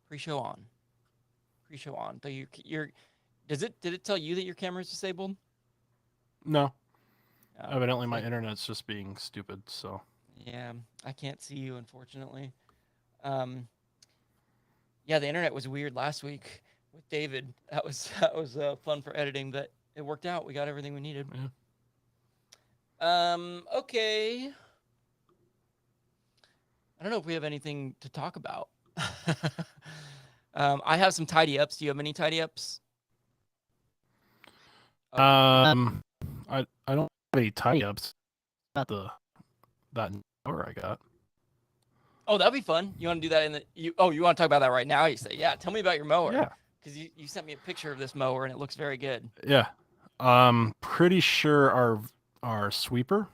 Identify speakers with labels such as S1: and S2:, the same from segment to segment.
S1: Pre-show on. Pre-show on. So you're. Did it tell you that your camera is disabled?
S2: No,
S1: Oh,
S2: evidently
S1: it's
S2: my
S1: like
S2: internet's just being stupid. So
S1: yeah. I can't see you unfortunately. Um, yeah, the internet was weird last week with David. That was fun for editing, but it worked out. We got everything we needed.
S2: yeah.
S1: Okay. I don't know if we have anything to talk about. I have some tidy ups. Do you have any tidy ups? Oh,
S2: I don't have any tie ups about the that hour I got.
S1: oh, that'd be fun. You want to do that in the you? Oh, you want to talk about that right now? You say, yeah. Tell me about your mower
S2: Yeah,
S1: because you sent me a picture of this mower and it looks very good.
S2: yeah. Pretty sure our sweeper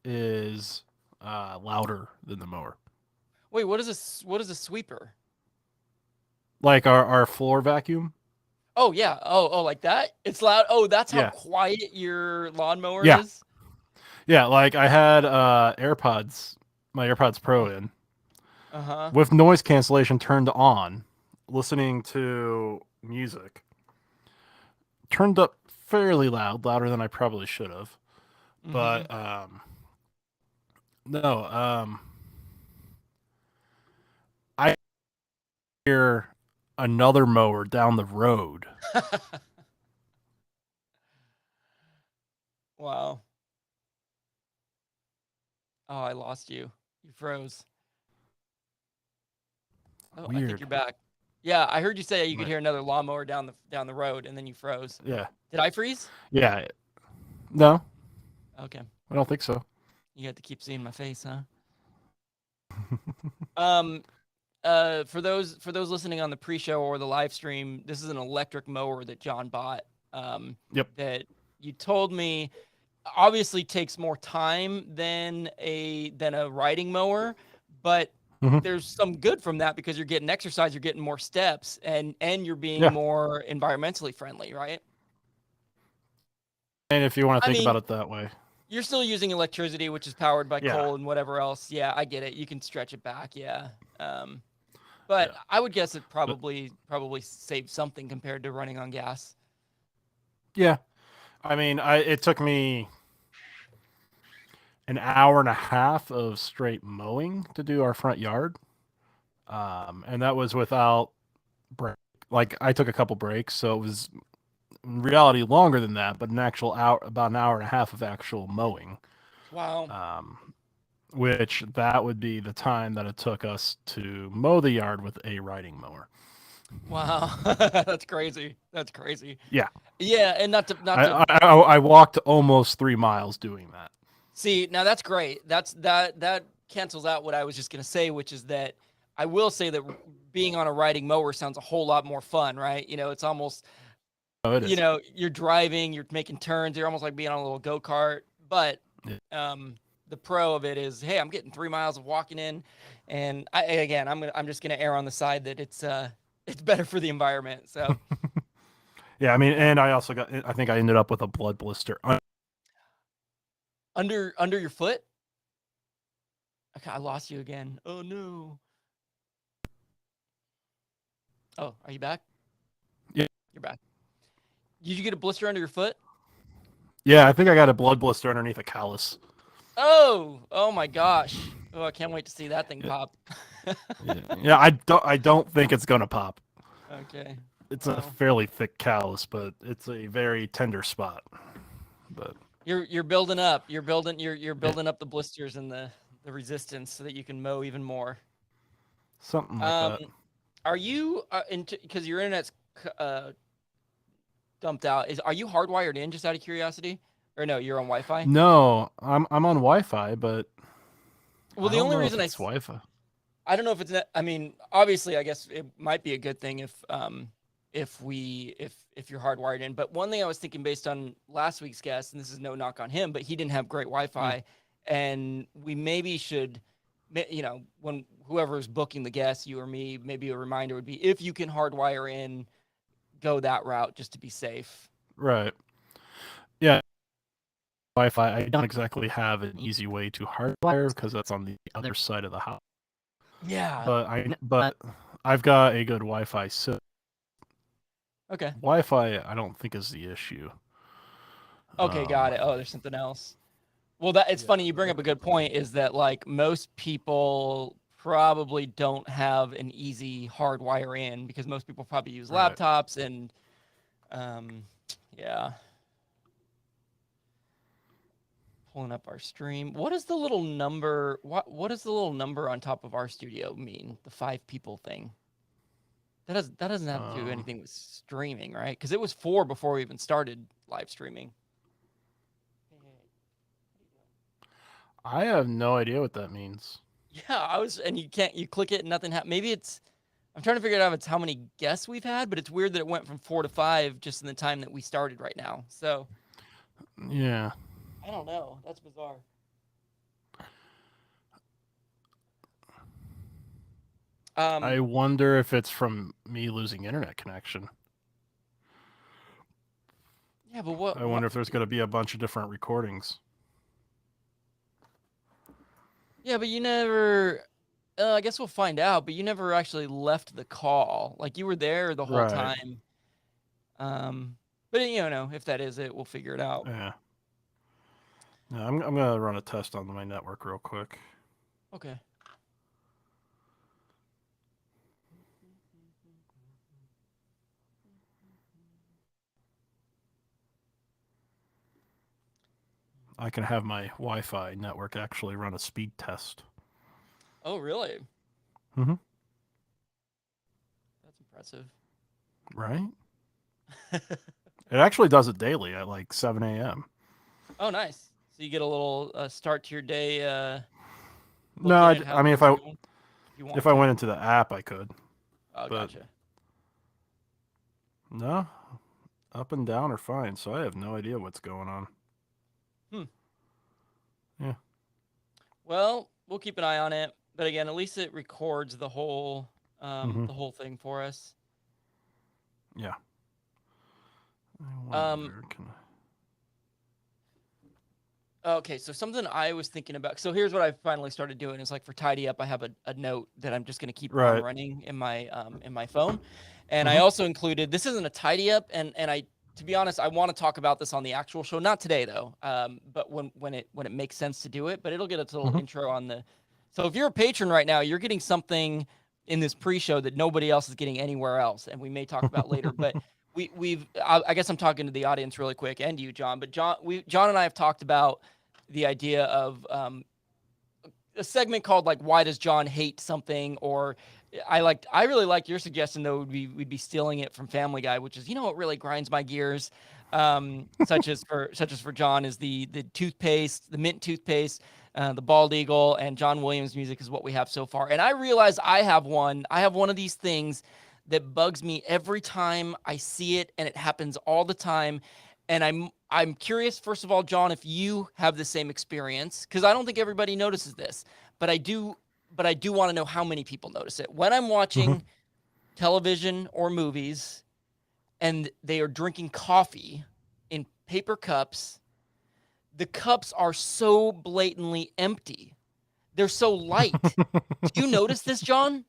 S2: is louder than the mower.
S1: Wait, what is this? What is a sweeper?
S2: Like our floor vacuum.
S1: Oh yeah. Oh, like that. It's loud. Oh, that's how
S2: Yeah,
S1: quiet your lawnmower
S2: yeah,
S1: is.
S2: yeah. Like I had my AirPods Pro in
S1: Uh huh.
S2: with noise cancellation turned on, listening to music. Turned up fairly loud, louder than I probably should have.
S1: Mm-hmm.
S2: But no, I hear another mower down the road.
S1: Wow. Oh, I lost you. You froze. Oh, I think
S2: Weird.
S1: you're back. Yeah, I heard you say you could
S2: My,
S1: hear another lawnmower down the road, and then you froze.
S2: yeah,
S1: Did I freeze?
S2: yeah. No,
S1: Okay,
S2: I don't think so.
S1: you got to keep seeing my face, huh? Um, for those listening on the pre-show or the live stream, this is an electric mower that John bought.
S2: Yep.
S1: That you told me obviously takes more time than a riding mower, but
S2: Hmm.
S1: there's some good from that because you're getting exercise, you're getting more steps, and you're being
S2: Yeah.
S1: more environmentally friendly, right?
S2: And if you want to
S1: I
S2: think about
S1: mean,
S2: it that way,
S1: you're still using electricity, which is powered by
S2: yeah,
S1: coal and whatever else. Yeah, I get it. You can stretch it back. Yeah. But
S2: yeah,
S1: I would guess it
S2: but
S1: probably saves something compared to running on gas.
S2: yeah. I mean, it took me an hour and a half of straight mowing to do our front yard, and that was without break. Like I took a couple breaks, so it was in reality longer than that, but an actual hour, about an hour and a half of actual mowing.
S1: Wow.
S2: Um, which that would be the time that it took us to mow the yard with a riding mower.
S1: Wow. That's crazy. That's crazy.
S2: Yeah,
S1: Yeah, and not to
S2: I walked almost 3 miles doing that.
S1: see, now that's great. That cancels out what I was just going to say, which is that I will say that being on a riding mower sounds a whole lot more fun, right? It's almost
S2: Oh, it is.
S1: you're driving, you're making turns, you're almost like being on a little go-kart, but
S2: Yeah.
S1: um the pro of it is, hey, I'm getting 3 miles of walking in, and again, I'm just going to err on the side that it's better for the environment. So,
S2: Yeah, I mean,
S1: uh,
S2: and I also got. I think I ended up with a blood blister.
S1: under your foot? Okay, I lost you again. Oh no. Oh, are you back?
S2: Yeah,
S1: You're back. Did you get a blister under your foot?
S2: yeah, I think I got a blood blister underneath a callus.
S1: Oh, oh my gosh. Oh, I can't wait to see that thing
S2: Yeah,
S1: pop.
S2: yeah. I don't think it's gonna pop.
S1: Okay.
S2: It's a
S1: Well,
S2: fairly thick callus, but it's a very tender spot. But
S1: you're building up. You're
S2: yeah,
S1: building up the blisters and the resistance so that you can mow even more.
S2: something like
S1: Um,
S2: that.
S1: are you because your internet's dumped out? Are you hardwired in just out of curiosity, or no? You're on Wi-Fi.
S2: No, I'm on Wi-Fi, but
S1: Well,
S2: I
S1: the
S2: don't
S1: only
S2: know if
S1: reason
S2: it's Wi-Fi.
S1: I don't know if it's I mean, obviously, I guess it might be a good thing if you're hardwired in. But one thing I was thinking based on last week's guest, and this is no knock on him, but he didn't have great
S2: Mm,
S1: Wi-Fi, and we maybe should, when whoever's booking the guest, you or me, maybe a reminder would be if you can hardwire in, go that route just to be safe.
S2: right. Yeah, Wi-Fi. I don't exactly have an easy way to hardwire because that's on the other side of the house.
S1: Yeah,
S2: But I've got a good Wi-Fi. So
S1: Okay.
S2: Wi-Fi, I don't think is the issue.
S1: Okay, got it. Oh, there's something else. Well, that it's
S2: Yeah,
S1: funny you bring up a good point is that like most people probably don't have an easy hardwire in because most people probably use
S2: right.
S1: laptops and um yeah, pulling up our stream. What is the little number what does the little number on top of our studio mean? The 5 people thing. That doesn't have to do
S2: Um,
S1: anything with streaming, right? Cuz it was 4 before we even started live streaming.
S2: I have no idea what that means.
S1: Yeah, I was and you click it and nothing happens. Maybe it's I'm trying to figure out if it's how many guests we've had, but it's weird that it went from 4 to 5 just in the time that we started right now. So
S2: Yeah.
S1: I don't know. That's bizarre.
S2: I
S1: Um,
S2: wonder if it's from me losing internet connection.
S1: yeah, but
S2: I
S1: what?
S2: wonder if there's going to be a bunch of different recordings.
S1: Yeah, but you never. I guess we'll find out. But you never actually left the call. Like you were there the whole
S2: Right.
S1: time. Um, but you know, if that is it, we'll figure it out.
S2: Yeah. Yeah, I'm going to run a test on my network real quick.
S1: Okay.
S2: I can have my Wi-Fi network actually run a speed test.
S1: Oh, really?
S2: Mm-hmm.
S1: That's impressive.
S2: Right? It actually does it daily at like 7 a.m.
S1: Oh, nice. So you get a little start to your day.
S2: No,
S1: Looking at how
S2: I mean
S1: things are going. If you want
S2: if I
S1: to.
S2: went into the app, I could.
S1: Oh,
S2: But
S1: gotcha.
S2: no, up and down are fine. So I have no idea what's going on.
S1: Hmm.
S2: Yeah.
S1: Well, we'll keep an eye on it. But again, at least it records
S2: Mm-hmm.
S1: the whole thing for us.
S2: Yeah. I
S1: Um,
S2: wonder. Can
S1: okay, so something I was thinking about. So here's what I finally started doing is like for tidy up, I have a note that I'm just gonna keep on
S2: Right.
S1: running in my phone. And I
S2: Mm-hmm.
S1: also included this isn't a tidy up, and I to be honest, I want to talk about this on the actual show, not today though. But when it makes sense to do it, but it'll get a little
S2: Mm-hmm.
S1: intro on the. So if you're a patron right now, you're getting something in this pre-show that nobody else is getting anywhere else, and we may talk about later. But I guess I'm talking to the audience really quick and you, John. But John and I have talked about the idea of a segment called like "Why Does John Hate Something?" or I really liked your suggestion though. We'd be stealing it from Family Guy, which is what really grinds my gears. Such as for John is the toothpaste, the mint toothpaste, the bald eagle, and John Williams music is what we have so far. And I realize I have one. I have one of these things that bugs me every time I see it, and it happens all the time. And I'm curious, first of all, John, if you have the same experience, because I don't think everybody notices this, but I do. But I do want to know how many people notice it when I'm
S2: Mm-hmm.
S1: watching television or movies, and they are drinking coffee in paper cups. The cups are so blatantly empty. They're so light. Do you notice this, John?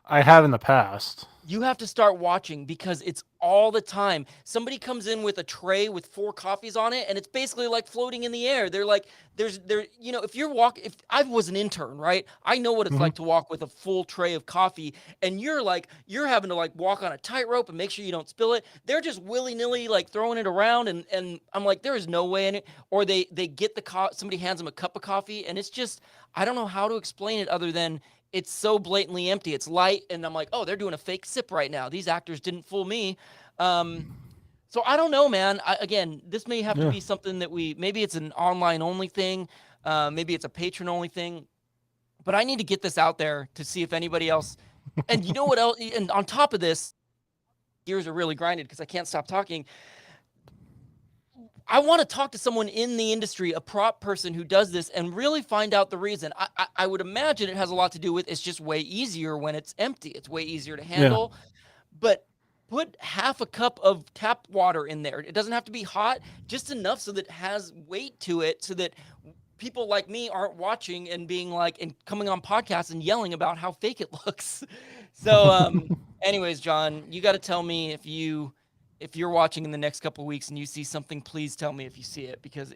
S2: I have in the past.
S1: You have to start watching because it's all the time. Somebody comes in with a tray with 4 coffees on it, and it's basically like floating in the air. They're like, if if I was an intern, right? I know what it's
S2: Mm-hmm.
S1: like to walk with a full tray of coffee, and you're having to like walk on a tightrope and make sure you don't spill it. They're just willy nilly like throwing it around, and I'm like, there is no way in it. Or they get somebody hands them a cup of coffee, and it's just I don't know how to explain it other than it's so blatantly empty. It's light, and I'm like, oh, they're doing a fake sip right now. These actors didn't fool me. Um, so I don't know, man. Again, this may have to
S2: Yeah.
S1: be something that maybe it's an online only thing, maybe it's a patron only thing. But I need to get this out there to see if anybody else. And you know what else? And on top of this, gears are really grinded because I can't stop talking. I want to talk to someone in the industry, a prop person who does this, and really find out the reason. I would imagine it has a lot to do with it's just way easier when it's empty. It's way easier to
S2: Yeah.
S1: handle. But put half a cup of tap water in there. It doesn't have to be hot, just enough so that it has weight to it, so that people like me aren't watching and being like and coming on podcasts and yelling about how fake it looks. So anyways, John, you got to tell me if you're watching in the next couple of weeks and you see something, please tell me if you see it, because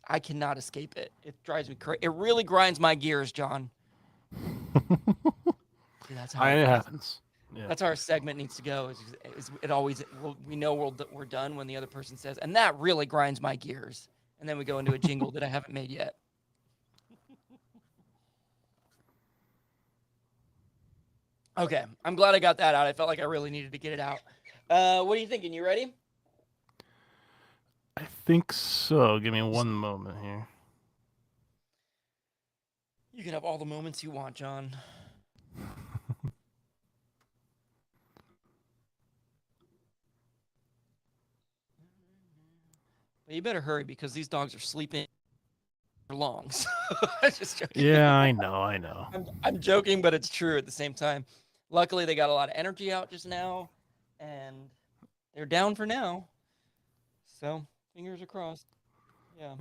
S1: I cannot escape it. It drives me crazy. It really grinds my gears, John. That's how
S2: It happens. Yeah.
S1: That's how our segment needs to go. Is it always? We know we're done when the other person says, and that really grinds my gears. And then we go into a jingle that I haven't made yet. Okay, I'm glad I got that out. I felt like I really needed to get it out. What are you thinking? You ready?
S2: I think so. Give me one moment here.
S1: You can have all the moments you want, John. But you better hurry because these dogs are sleeping for long. So I'm just joking.
S2: Yeah, I know.
S1: I'm joking, but it's true at the same time. Luckily, they got a lot of energy out just now, and they're down for now. So fingers are crossed. Yeah.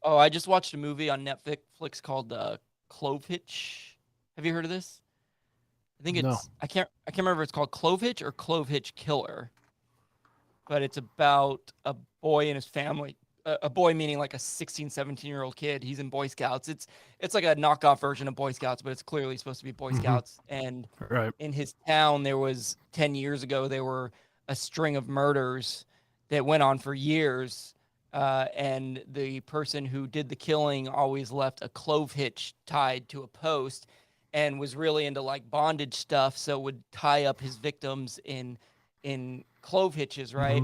S1: Oh, I just watched a movie on Netflix called Clove Hitch. Have you heard of this? I think
S2: No.
S1: it's I can't remember if it's called Clove Hitch or Clove Hitch Killer. But it's about a boy and his family. A boy meaning like a 16, 17-year-old kid. He's in Boy Scouts. It's like a knockoff version of Boy Scouts, but it's clearly supposed to be Boy Scouts. And
S2: Right.
S1: in his town, there was 10 years ago, there were a string of murders that went on for years. And the person who did the killing always left a clove hitch tied to a post and was really into like bondage stuff. So would tie up his victims in clove hitches, right?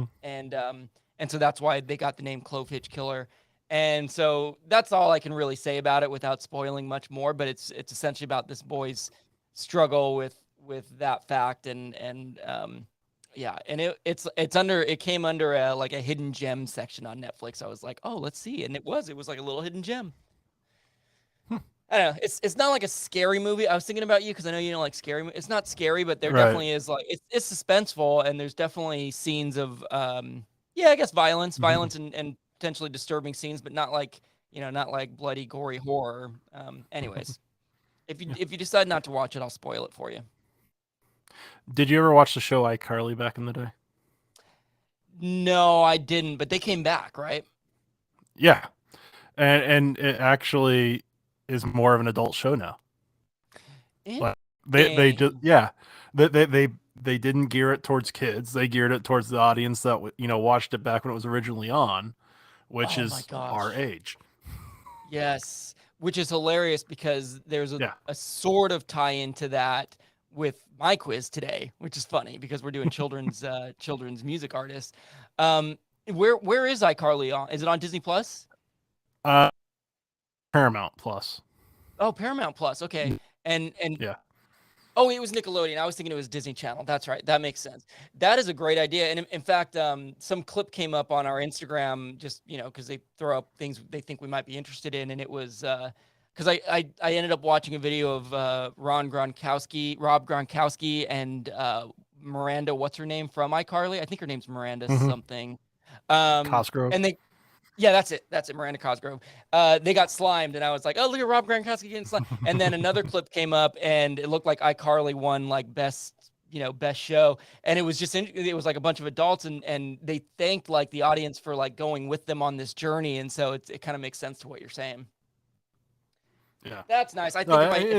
S1: And so that's why they got the name Clove Hitch Killer. And so that's all I can really say about it without spoiling much more. But it's essentially about this boy's struggle with that fact, and yeah, and it came under a hidden gem section on Netflix. I was like, oh, let's see, and it was like a little hidden gem. I don't know. It's not like a scary movie. I was thinking about you because I know you don't like scary. It's not scary, but there definitely is like it's suspenseful, and there's definitely scenes of I guess violence and potentially disturbing scenes, but not like not like bloody, gory horror. Anyways, if you decide not to watch it, I'll spoil it for you.
S2: Did you ever watch the show iCarly back in the day?
S1: No, I didn't, but they came back, right?
S2: Yeah, and it actually is more of an adult show now. Like they just they didn't gear it towards kids. They geared it towards the audience that watched it back when it was originally on, which is our age.
S1: Yes, which is hilarious because there's a sort of tie into that with my quiz today, which is funny because we're doing children's music artists. Where is iCarly on? Is it on Disney Plus?
S2: Paramount Plus.
S1: Oh, Paramount Plus. Okay. And
S2: yeah.
S1: Oh, it was Nickelodeon. I was thinking it was Disney Channel. That's right. That makes sense. That is a great idea. And in fact, some clip came up on our Instagram just, because they throw up things they think we might be interested in. And it was because I ended up watching a video of Rob Gronkowski and Miranda, what's her name from iCarly? I think her name's Miranda something.
S2: Cosgrove.
S1: And that's it. Miranda Cosgrove. They got slimed, and I was like, "Oh, look at Rob Gronkowski getting slimed." And then another clip came up, and it looked like iCarly won like best show, and it was it was like a bunch of adults, and they thanked like the audience for like going with them on this journey, and so it kind of makes sense to what you're saying.
S2: Yeah,
S1: that's nice. I think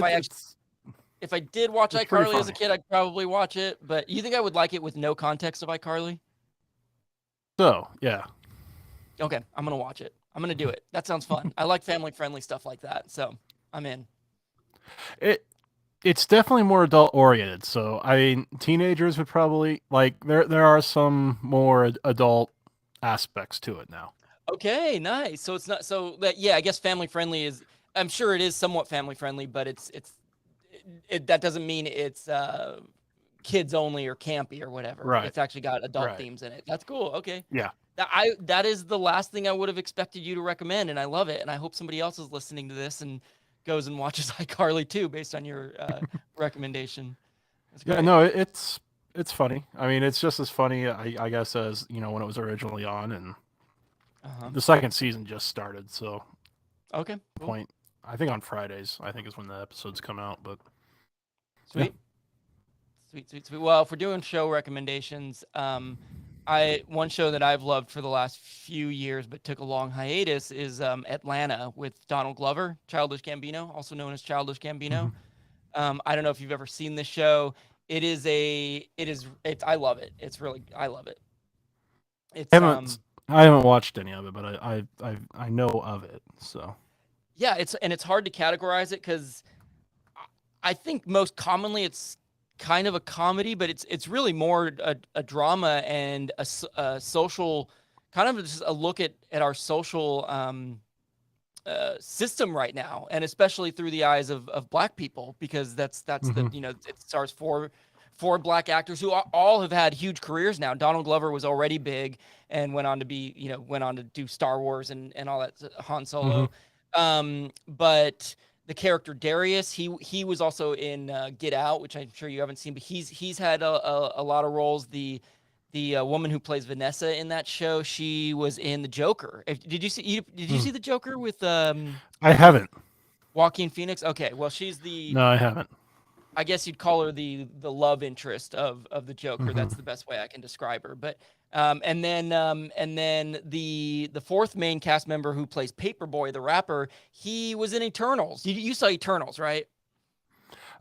S1: if I did watch iCarly as a kid, I'd probably watch it. But you think I would like it with no context of iCarly?
S2: So yeah.
S1: Okay, I'm going to watch it. I'm going to do it. That sounds fun. I like family-friendly stuff like that, so I'm in.
S2: It's definitely more adult-oriented, so I mean, teenagers would probably like there are some more adult aspects to it now.
S1: Okay, nice. So it's not so that I guess family-friendly is I'm sure it is somewhat family-friendly, but that doesn't mean it's kids only or campy or whatever.
S2: Right.
S1: It's actually got adult themes in it. That's cool. Okay.
S2: Yeah.
S1: That is the last thing I would have expected you to recommend, and I love it. And I hope somebody else is listening to this and goes and watches iCarly too, based on your recommendation.
S2: Yeah, no, it's funny. I mean, it's just as funny, I guess, as when it was originally on, and the second season just started. So,
S1: Okay. Cool.
S2: point. I think on Fridays, I think is when the episodes come out. But
S1: Sweet. Sweet. Well, if we're doing show recommendations, one show that I've loved for the last few years but took a long hiatus is Atlanta with Donald Glover, Childish Gambino, also known as Childish Gambino. I don't know if you've ever seen this show. I love it. I love it. It's
S2: I haven't watched any of it, but I know of it. So
S1: yeah, it's hard to categorize it because I think most commonly it's kind of a comedy, but it's really more a drama and a social, kind of just a look at our social system right now, and especially through the eyes of Black people, because that's the it stars four Black actors who all have had huge careers now. Donald Glover was already big and went on to do Star Wars and all that, Han Solo. But the character Darius, he was also in Get Out, which I'm sure you haven't seen, but he's had a lot of roles. The woman who plays Vanessa in that show, she was in The Joker. Did you see The Joker with
S2: I haven't.
S1: Joaquin Phoenix? Okay, well
S2: No, I haven't.
S1: I guess you'd call her the love interest of the Joker. That's the best way I can describe her. But and then the fourth main cast member who plays Paperboy, the rapper, he was in Eternals. You saw Eternals, right?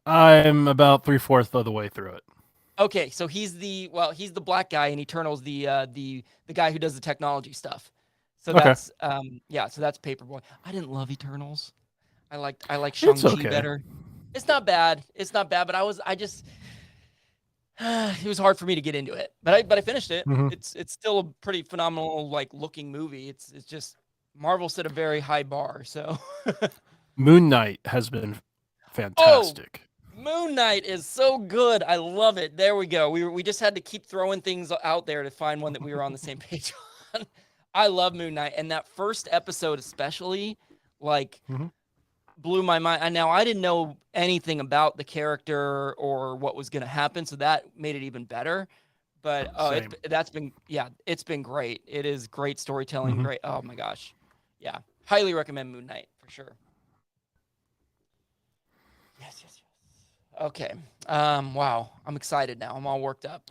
S2: I'm about 3/4 of the way through it.
S1: Okay, so he's the Black guy in Eternals, the guy who does the technology stuff. So that's so that's Paperboy. I didn't love Eternals. I like Shang-Chi better. It's not bad, but it was hard for me to get into it. But I finished it. It's still a pretty phenomenal looking movie. It's just Marvel set a very high bar. So
S2: Moon Knight has been fantastic.
S1: Moon Knight is so good. I love it. There we go. We just had to keep throwing things out there to find one that we were on the same page on. I love Moon Knight, and that first episode especially, blew my mind. And now I didn't know anything about the character or what was going to happen, so that made it even better. But it's been great. It is great storytelling. Great. Oh my gosh, yeah, highly recommend Moon Knight for sure. Yes. Okay. Wow, I'm excited now. I'm all worked up.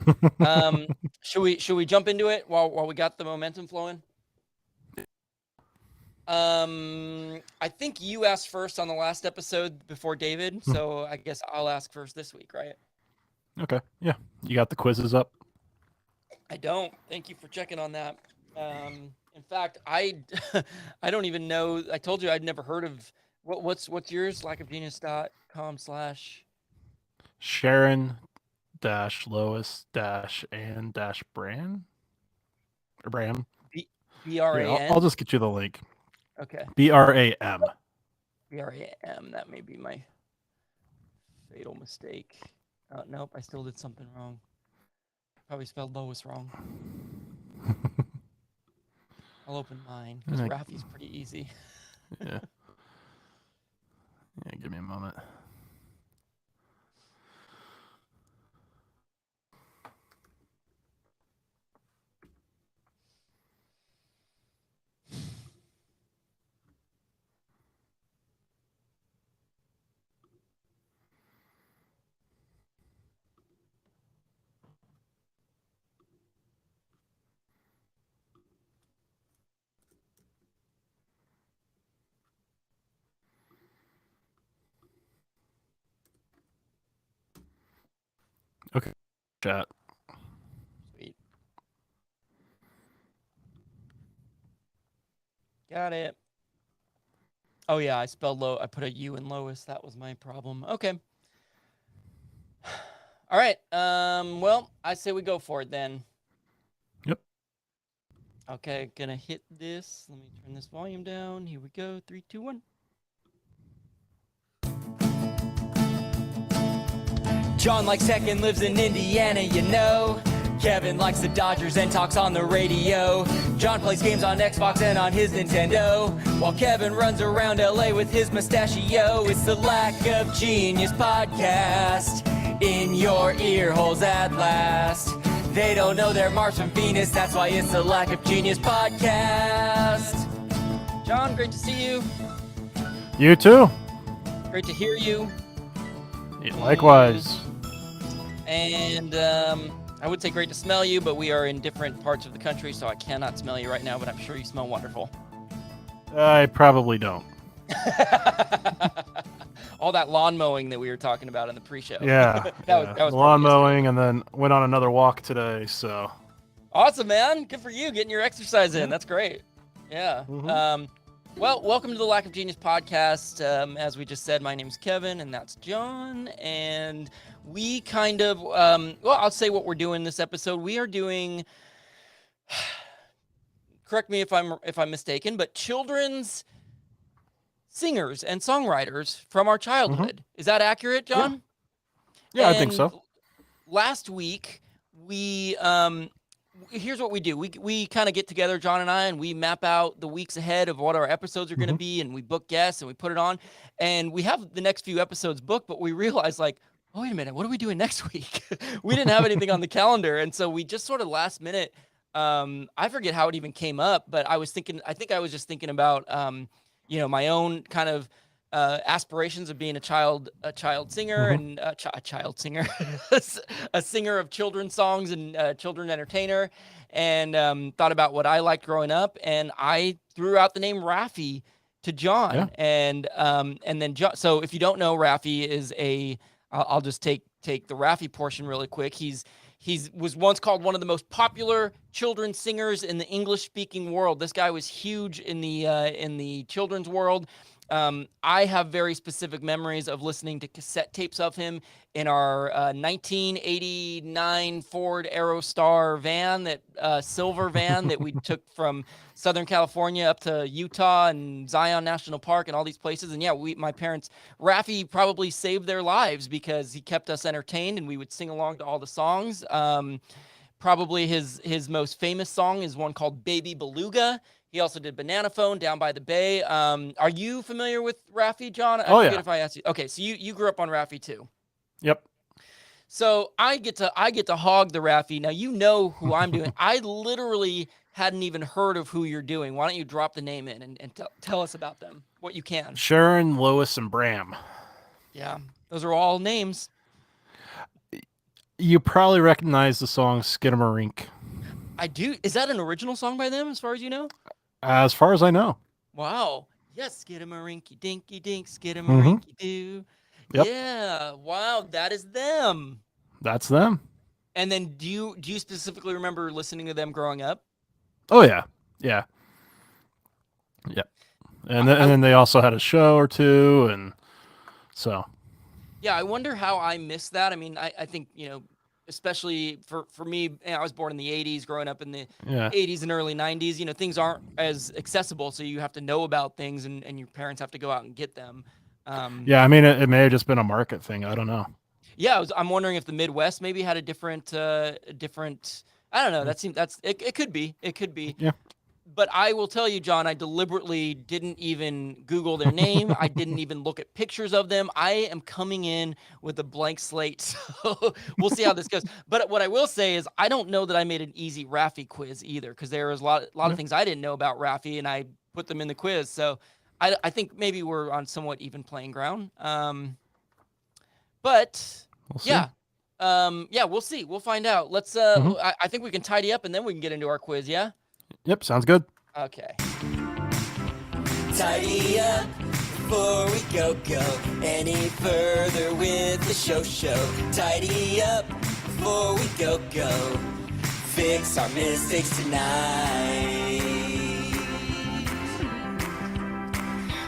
S1: Should we jump into it while we got the momentum flowing? I think you asked first on the last episode before David, so I guess I'll ask first this week, right?
S2: Okay. Yeah. You got the quizzes up?
S1: I don't. Thank you for checking on that. In fact, I don't even know. I told you I'd never heard of what's yours? lackofgenius.com/
S2: Sharon -Lois-Ann -Bran or Bram.
S1: BRAN.
S2: I'll just get you the link.
S1: Okay.
S2: BRAM.
S1: BRAM. That may be my fatal mistake. Nope, I still did something wrong. Probably spelled Lois wrong. I'll open mine because Rafi's pretty easy.
S2: Yeah. Yeah, give me a moment. Okay. Chat.
S1: Sweet. Got it. Oh yeah, I spelled low. I put a U in Lois. That was my problem. Okay. All right. Well, I say we go for it then.
S2: Yep.
S1: Okay, gonna hit this. Let me turn this volume down. Here we go. 3, 2, 1. John likes tech and lives in Indiana, you know. Kevin likes the Dodgers and talks on the radio. John plays games on Xbox and on his Nintendo, while Kevin runs around LA with his mustachio. It's the Lack of Genius podcast, in your ear holes at last. They don't know they're Mars from Venus, that's why it's the Lack of Genius podcast. John, great to see you.
S2: You too.
S1: Great to hear you.
S2: Likewise.
S1: And I would say great to smell you, but we are in different parts of the country, so I cannot smell you right now, but I'm sure you smell wonderful.
S2: I probably don't.
S1: All that lawn mowing that we were talking about in the pre-show.
S2: Yeah.
S1: that was
S2: lawn
S1: probably
S2: mowing, and then went on another walk today. So
S1: awesome, man. Good for you getting your exercise in. That's great. Yeah.
S2: Mhm.
S1: Well, welcome to the Lack of Genius podcast. As we just said, my name's Kevin, and that's John. And we kind of, well, I'll say what we're doing this episode. We are doing, correct me if I'm mistaken, but children's singers and songwriters from our childhood. Is that accurate, John?
S2: Yeah, I think so.
S1: Last week, we here's what we do. We kind of get together, John and I, and we map out the weeks ahead of what our episodes are going to be, and we book guests and we put it on, and we have the next few episodes booked, but we realize like, oh, wait a minute, what are we doing next week? We didn't have anything on the calendar, and so we just sort of last minute. I forget how it even came up, but I think I was just thinking about my own kind of aspirations of being a child singer and a child singer, a singer of children's songs and children entertainer, and thought about what I liked growing up, and I threw out the name Raffi to John, and then John. So if you don't know, Raffi is I'll just take the Raffi portion really quick. He was once called one of the most popular children's singers in the English-speaking world. This guy was huge in the children's world. I have very specific memories of listening to cassette tapes of him in our 1989 Ford Aerostar van, that silver van that we took from Southern California up to Utah and Zion National Park and all these places. And yeah, my parents, Raffi probably saved their lives because he kept us entertained and we would sing along to all the songs. Probably his most famous song is one called Baby Beluga. He also did Banana Phone, Down by the Bay. Are you familiar with Raffi, John? I forget if I asked you. Okay, so you grew up on Raffi too.
S2: Yep.
S1: So I get to hog the Raffi. Now you know who I'm doing. I literally hadn't even heard of who you're doing. Why don't you drop the name in and tell us about them, what you can.
S2: Sharon, Lois, and Bram.
S1: Yeah, those are all names.
S2: You probably recognize the song Skidamarink.
S1: I do. Is that an original song by them, as far as you know?
S2: As far as I know.
S1: Wow. Yes, Skidamarinky dinky dink, Skidamarinky doo.
S2: Yep.
S1: Yeah. Wow, that is them.
S2: That's them.
S1: And then do you specifically remember listening to them growing up?
S2: Oh yeah. Yeah. Yep. And then they also had a show or two, and so.
S1: Yeah, I wonder how I missed that. I mean, I think, especially for me, I was born in the 80s, growing up in the 80s and early 90s, things aren't as accessible, so you have to know about things, and your parents have to go out and get them.
S2: Yeah, I mean, it may have just been a market thing. I don't know.
S1: Yeah, I'm wondering if the Midwest maybe had a different. I don't know. It could be. It could be.
S2: Yeah.
S1: But I will tell you, John, I deliberately didn't even Google their name. I didn't even look at pictures of them. I am coming in with a blank slate, so we'll see how this goes. But what I will say is I don't know that I made an easy Raffi quiz either, because there was a lot of things I didn't know about Raffi, and I put them in the quiz. So I think maybe we're on somewhat even playing ground. But
S2: we'll see.
S1: Yeah, we'll see. We'll find out. Let's. I think we can tidy up, and then we can get into our quiz. Yeah.
S2: Yep, sounds good.
S1: Okay.
S3: Tidy up before we go any further with the show. Tidy up before we go fix our mistakes tonight.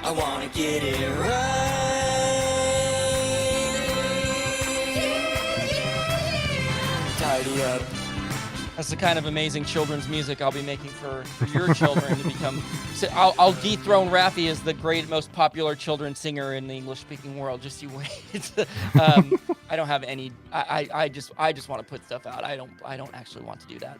S3: I wanna get it right. Tidy up.
S1: That's the kind of amazing children's music I'll be making for your children to become. So I'll dethrone Raffi as the great, most popular children's singer in the English-speaking world. Just you wait. I don't have any. I just want to put stuff out. I don't actually want to do that.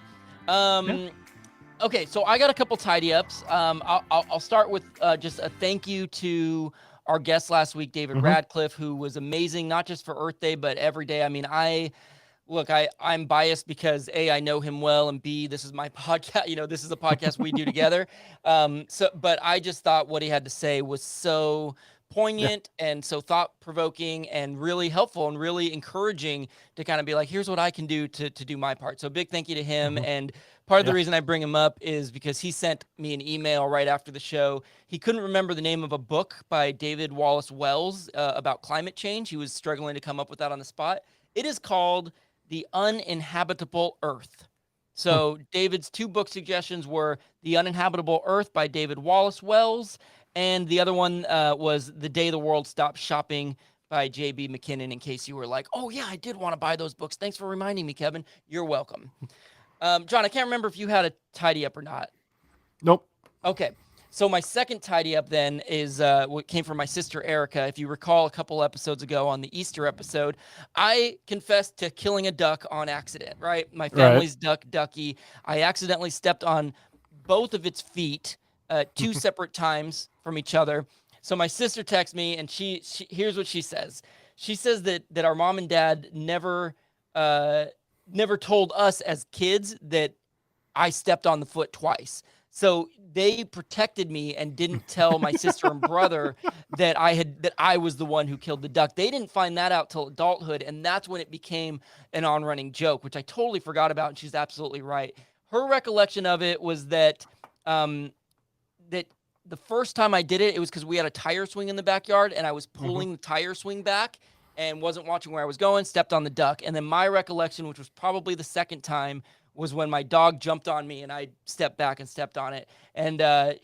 S1: Okay, so I got a couple tidy ups. I'll start with just a thank you to our guest last week, David Radcliffe, who was amazing, not just for Earth Day, but every day. I mean, I'm biased because A, I know him well, and B, this is my podcast. This is a podcast we do together. But I just thought what he had to say was so poignant and so thought-provoking and really helpful and really encouraging to kind of be like, here's what I can do to do my part. So big thank you to him. And part of the reason I bring him up is because he sent me an email right after the show. He couldn't remember the name of a book by David Wallace Wells about climate change. He was struggling to come up with that on the spot. It is called The Uninhabitable Earth. So David's 2 book suggestions were The Uninhabitable Earth by David Wallace Wells, and the other one was The Day the World Stopped Shopping by J.B. McKinnon, in case you were like, oh, yeah, I did want to buy those books. Thanks for reminding me, Kevin. You're welcome. John, I can't remember if you had a tidy up or not.
S2: Nope.
S1: Okay. So my second tidy up then is what came from my sister Erica. If you recall a couple episodes ago on the Easter episode, I confessed to killing a duck on accident, right? My family's ducky. I accidentally stepped on both of its feet 2 separate times from each other. So my sister texts me and she here's what she says. She says that our mom and dad never told us as kids that I stepped on the foot twice. So they protected me and didn't tell my sister and brother that I was the one who killed the duck. They didn't find that out till adulthood, and that's when it became an on-running joke, which I totally forgot about, and she's absolutely right. Her recollection of it was that that the first time I did it, it was because we had a tire swing in the backyard, and I was pulling the tire swing back and wasn't watching where I was going, stepped on the duck. And then my recollection, which was probably the second time, was when my dog jumped on me and I stepped back and stepped on it. And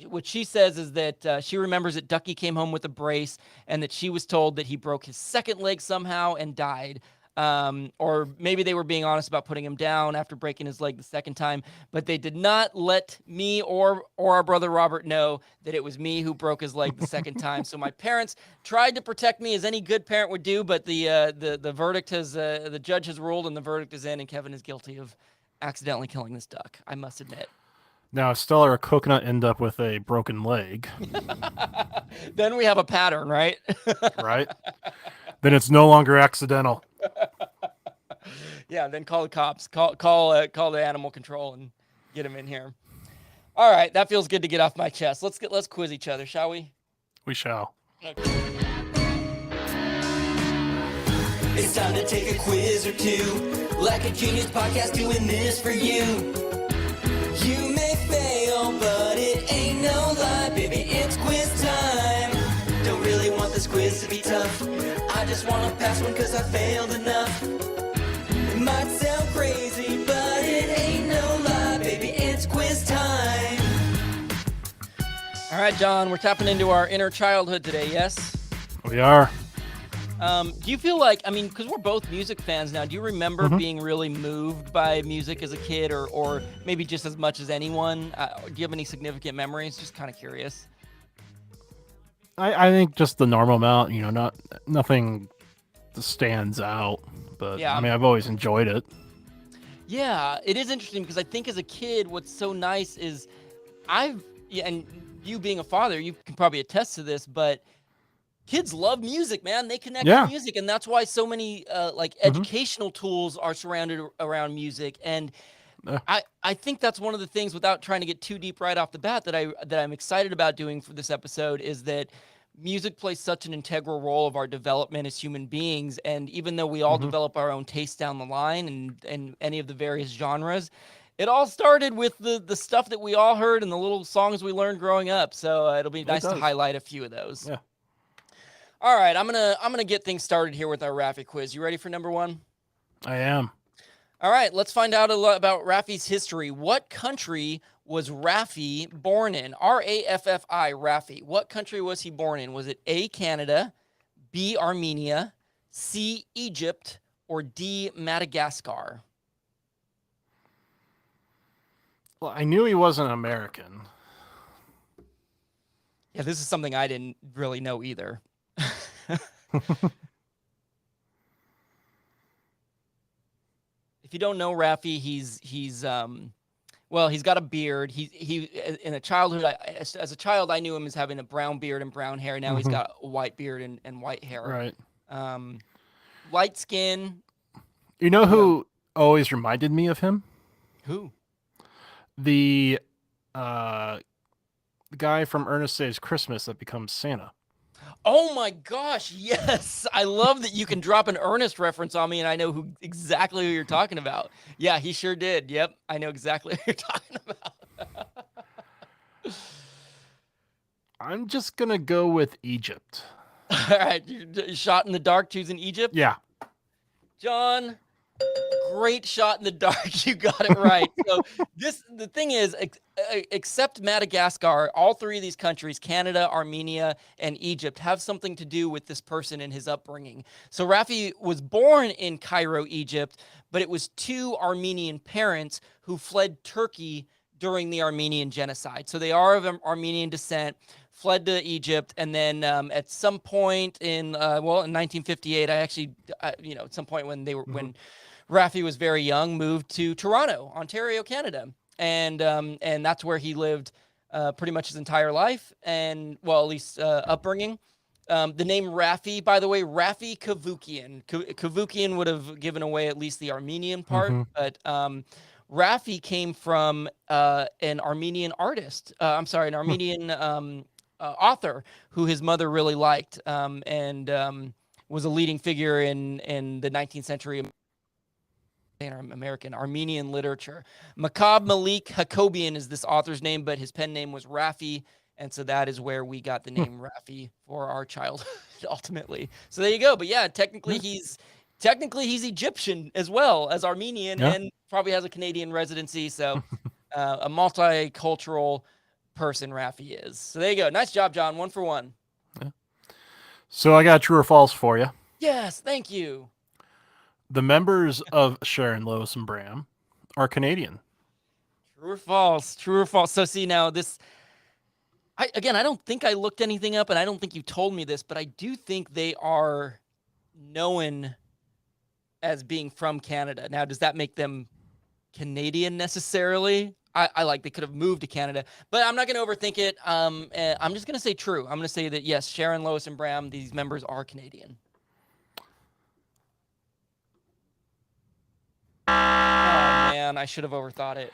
S1: what she says is that she remembers that Ducky came home with a brace and that she was told that he broke his second leg somehow and died. Or maybe they were being honest about putting him down after breaking his leg the second time, but they did not let me or our brother Robert know that it was me who broke his leg the second time. So my parents tried to protect me as any good parent would do, but the verdict has the judge has ruled and the verdict is in, and Kevin is guilty of accidentally killing this duck, I must admit.
S2: Now, if Stella or Coconut end up with a broken leg,
S1: then we have a pattern, right?
S2: right? Then it's no longer accidental.
S1: Yeah, then call the cops. Call the animal control and get him in here. All right, that feels good to get off my chest. Let's quiz each other, shall we?
S2: We shall.
S1: Okay.
S3: It's time to take a quiz or two, like a genius podcast doing this for you. You may fail, but it ain't no lie, baby, it's quiz time. Don't really want this quiz to be tough, I just want to pass one cause I failed enough. It might sound crazy, but it ain't no lie, baby, it's quiz time.
S1: All right, John, we're tapping into our inner childhood today, yes?
S2: We are.
S1: Do you feel like, I mean, because we're both music fans now, do you remember being really moved by music as a kid or maybe just as much as anyone? Do you have any significant memories? Just kind of curious.
S2: I think just the normal amount, nothing stands out, but
S1: Yeah.
S2: I mean, I've always enjoyed it.
S1: Yeah, it is interesting because I think as a kid, what's so nice is and you being a father, you can probably attest to this, but kids love music, man. They connect to music, and that's why so many educational tools are surrounded around music. And I think that's one of the things, without trying to get too deep right off the bat, that I'm excited about doing for this episode is that music plays such an integral role of our development as human beings. And even though we all develop our own taste down the line and any of the various genres, it all started with the stuff that we all heard and the little songs we learned growing up. So it'll be nice to highlight a few of those.
S2: Yeah.
S1: All right, I'm gonna get things started here with our Raffi quiz. You ready for number one?
S2: I am.
S1: All right, let's find out a lot about Raffi's history. What country was Raffi born in? R-A-F-F-I, Raffi. What country was he born in? Was it A, Canada, B, Armenia, C, Egypt, or D, Madagascar?
S2: Well, I knew he wasn't American.
S1: Yeah, this is something I didn't really know either. If you don't know Raffi, he's got a beard. He in a childhood, as a child, I knew him as having a brown beard and brown hair. Now he's got a white beard and white hair.
S2: Right.
S1: Light skin.
S2: You know who always reminded me of him?
S1: Who?
S2: The guy from Ernest Saves Christmas that becomes Santa.
S1: Oh my gosh, yes. I love that you can drop an Ernest reference on me and I know exactly who you're talking about. Yeah, he sure did. Yep, I know exactly who you're talking about.
S2: I'm just gonna go with Egypt.
S1: All right, you shot in the dark choosing Egypt.
S2: Yeah.
S1: John, great shot in the dark. You got it right. So the thing is, except Madagascar, all three of these countries, Canada, Armenia, and Egypt, have something to do with this person and his upbringing. So Raffi was born in Cairo, Egypt, but it was two Armenian parents who fled Turkey during the Armenian genocide. So they are of Armenian descent, fled to Egypt, and then at some point in 1958, I actually, at some point when when Raffi was very young, moved to Toronto, Ontario, Canada, and that's where he lived pretty much his entire life, and at least upbringing. The name Raffi, by the way, Raffi Kavukian. Kavukian would have given away at least the Armenian part, but Raffi came from an Armenian artist. An Armenian author who his mother really liked, and was a leading figure in the 19th century American Armenian literature. Makab Malik Hakobian is this author's name, but his pen name was Raffi, and so that is where we got the name Raffi for our childhood ultimately. So there you go. But yeah, technically he's Egyptian as well as Armenian, and probably has a Canadian residency. So a multicultural person Raffi is. So there you go. Nice job, John. 1 for 1.
S2: Yeah. So I got true or false for you.
S1: Yes, thank you.
S2: The members of Sharon, Lois, and Bram are Canadian.
S1: True or false? True or false? So see now this. I don't think I looked anything up, and I don't think you told me this, but I do think they are known as being from Canada. Now, does that make them Canadian necessarily? I like they could have moved to Canada, but I'm not going to overthink it. I'm just going to say true. I'm going to say that yes, Sharon, Lois, and Bram, these members are Canadian. Oh man, I should have overthought it.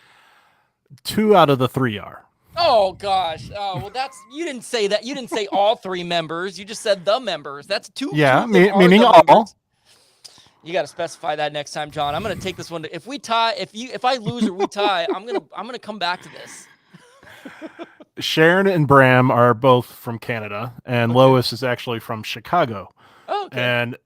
S2: 2 out of the 3 are.
S1: Oh gosh. Oh well, you didn't say that. You didn't say all 3 members. You just said the members. That's 2.
S2: Yeah,
S1: meaning
S2: all.
S1: Members. You got to specify that next time, John. I'm going to take this one. If we tie, if I lose or we tie, I'm gonna come back to this.
S2: Sharon and Bram are both from Canada, and Lois is actually from Chicago.
S1: Oh, okay.
S2: And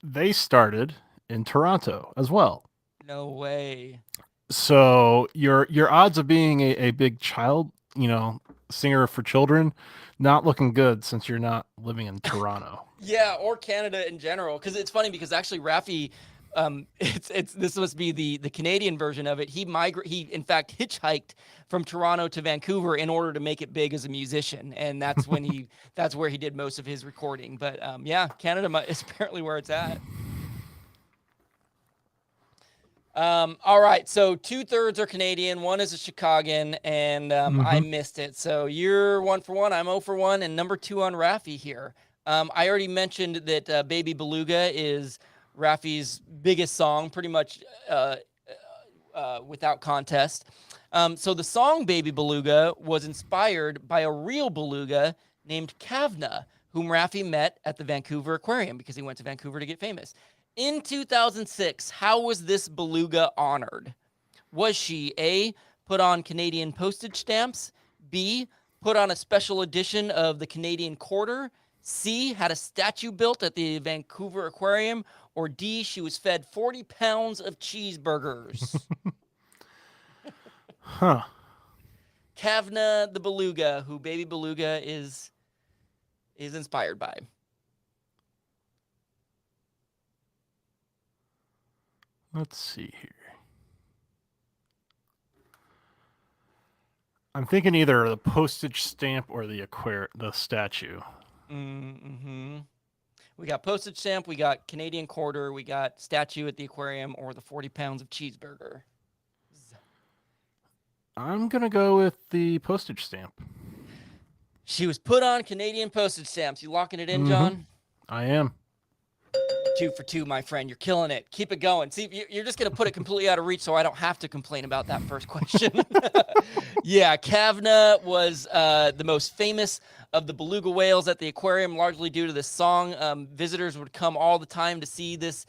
S2: they started in Toronto as well.
S1: No way.
S2: So your odds of being a big child, singer for children, not looking good since you're not living in Toronto.
S1: Yeah, or Canada in general. Because it's funny because actually Raffi, this must be the Canadian version of it. He in fact hitchhiked from Toronto to Vancouver in order to make it big as a musician, and that's when that's where he did most of his recording. But yeah, Canada is apparently where it's at. All right, so 2/3 are Canadian, 1 is a Chicagoan, and I missed it. So you're 1 for 1, I'm 0 for 1, and number 2 on Raffi here. I already mentioned that Baby Beluga is Raffi's biggest song, pretty much without contest. So the song Baby Beluga was inspired by a real beluga named Kavna, whom Raffi met at the Vancouver Aquarium because he went to Vancouver to get famous. In 2006, how was this beluga honored? Was she A, put on Canadian postage stamps, B, put on a special edition of the Canadian Quarter, C, had a statue built at the Vancouver Aquarium, or D, she was fed 40 pounds of cheeseburgers?
S2: Huh.
S1: Kavna the beluga, who Baby Beluga is inspired by.
S2: Let's see here. I'm thinking either the postage stamp or the statue.
S1: Mm-hmm. We got postage stamp, we got Canadian Quarter, we got statue at the aquarium, or the 40 pounds of cheeseburger.
S2: I'm going to go with the postage stamp.
S1: She was put on Canadian postage stamps. You locking it in, John?
S2: I am.
S1: 2 for 2, my friend. You're killing it. Keep it going. See, you're just going to put it completely out of reach so I don't have to complain about that first question. Yeah, Kavna was the most famous of the beluga whales at the aquarium, largely due to this song. Visitors would come all the time to see this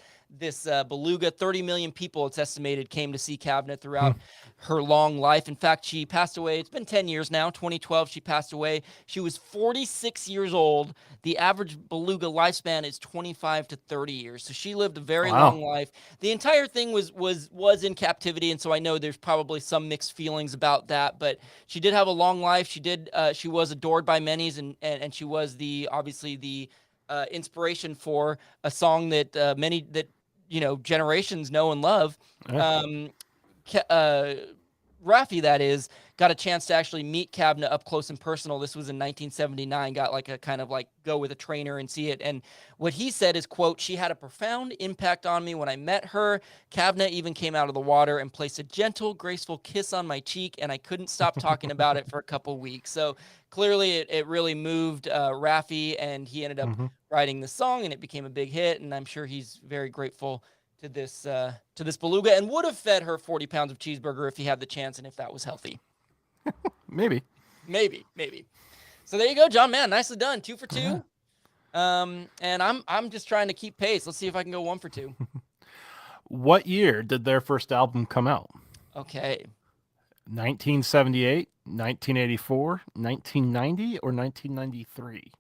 S1: beluga. 30 million people, it's estimated, came to see Kavna throughout her long life. In fact, she passed away. It's been 10 years now. 2012, she passed away. She was 46 years old. The average beluga lifespan is 25 to 30 years. So she lived a very long life. The entire thing was in captivity, and so I know there's probably some mixed feelings about that. But she did have a long life. She was adored by many, and she was obviously the inspiration for a song that many generations know and love. Raffi, that is, got a chance to actually meet Kavna up close and personal. This was in 1979. Got like a kind of like go with a trainer and see it. And what he said is, quote, "She had a profound impact on me when I met her. Kavna even came out of the water and placed a gentle, graceful kiss on my cheek, and I couldn't stop talking about it for a couple weeks." So clearly it really moved Raffi, and he ended up writing the song, and it became a big hit. And I'm sure he's very grateful to this beluga, and would have fed her 40 pounds of cheeseburger if he had the chance and if that was healthy.
S2: Maybe.
S1: So there you go, John. Man, nicely done. 2 for 2. And I'm just trying to keep pace. Let's see if I can go 1 for 2.
S2: What year did their first album come out?
S1: Okay.
S2: 1978, 1984, 1990, or 1993?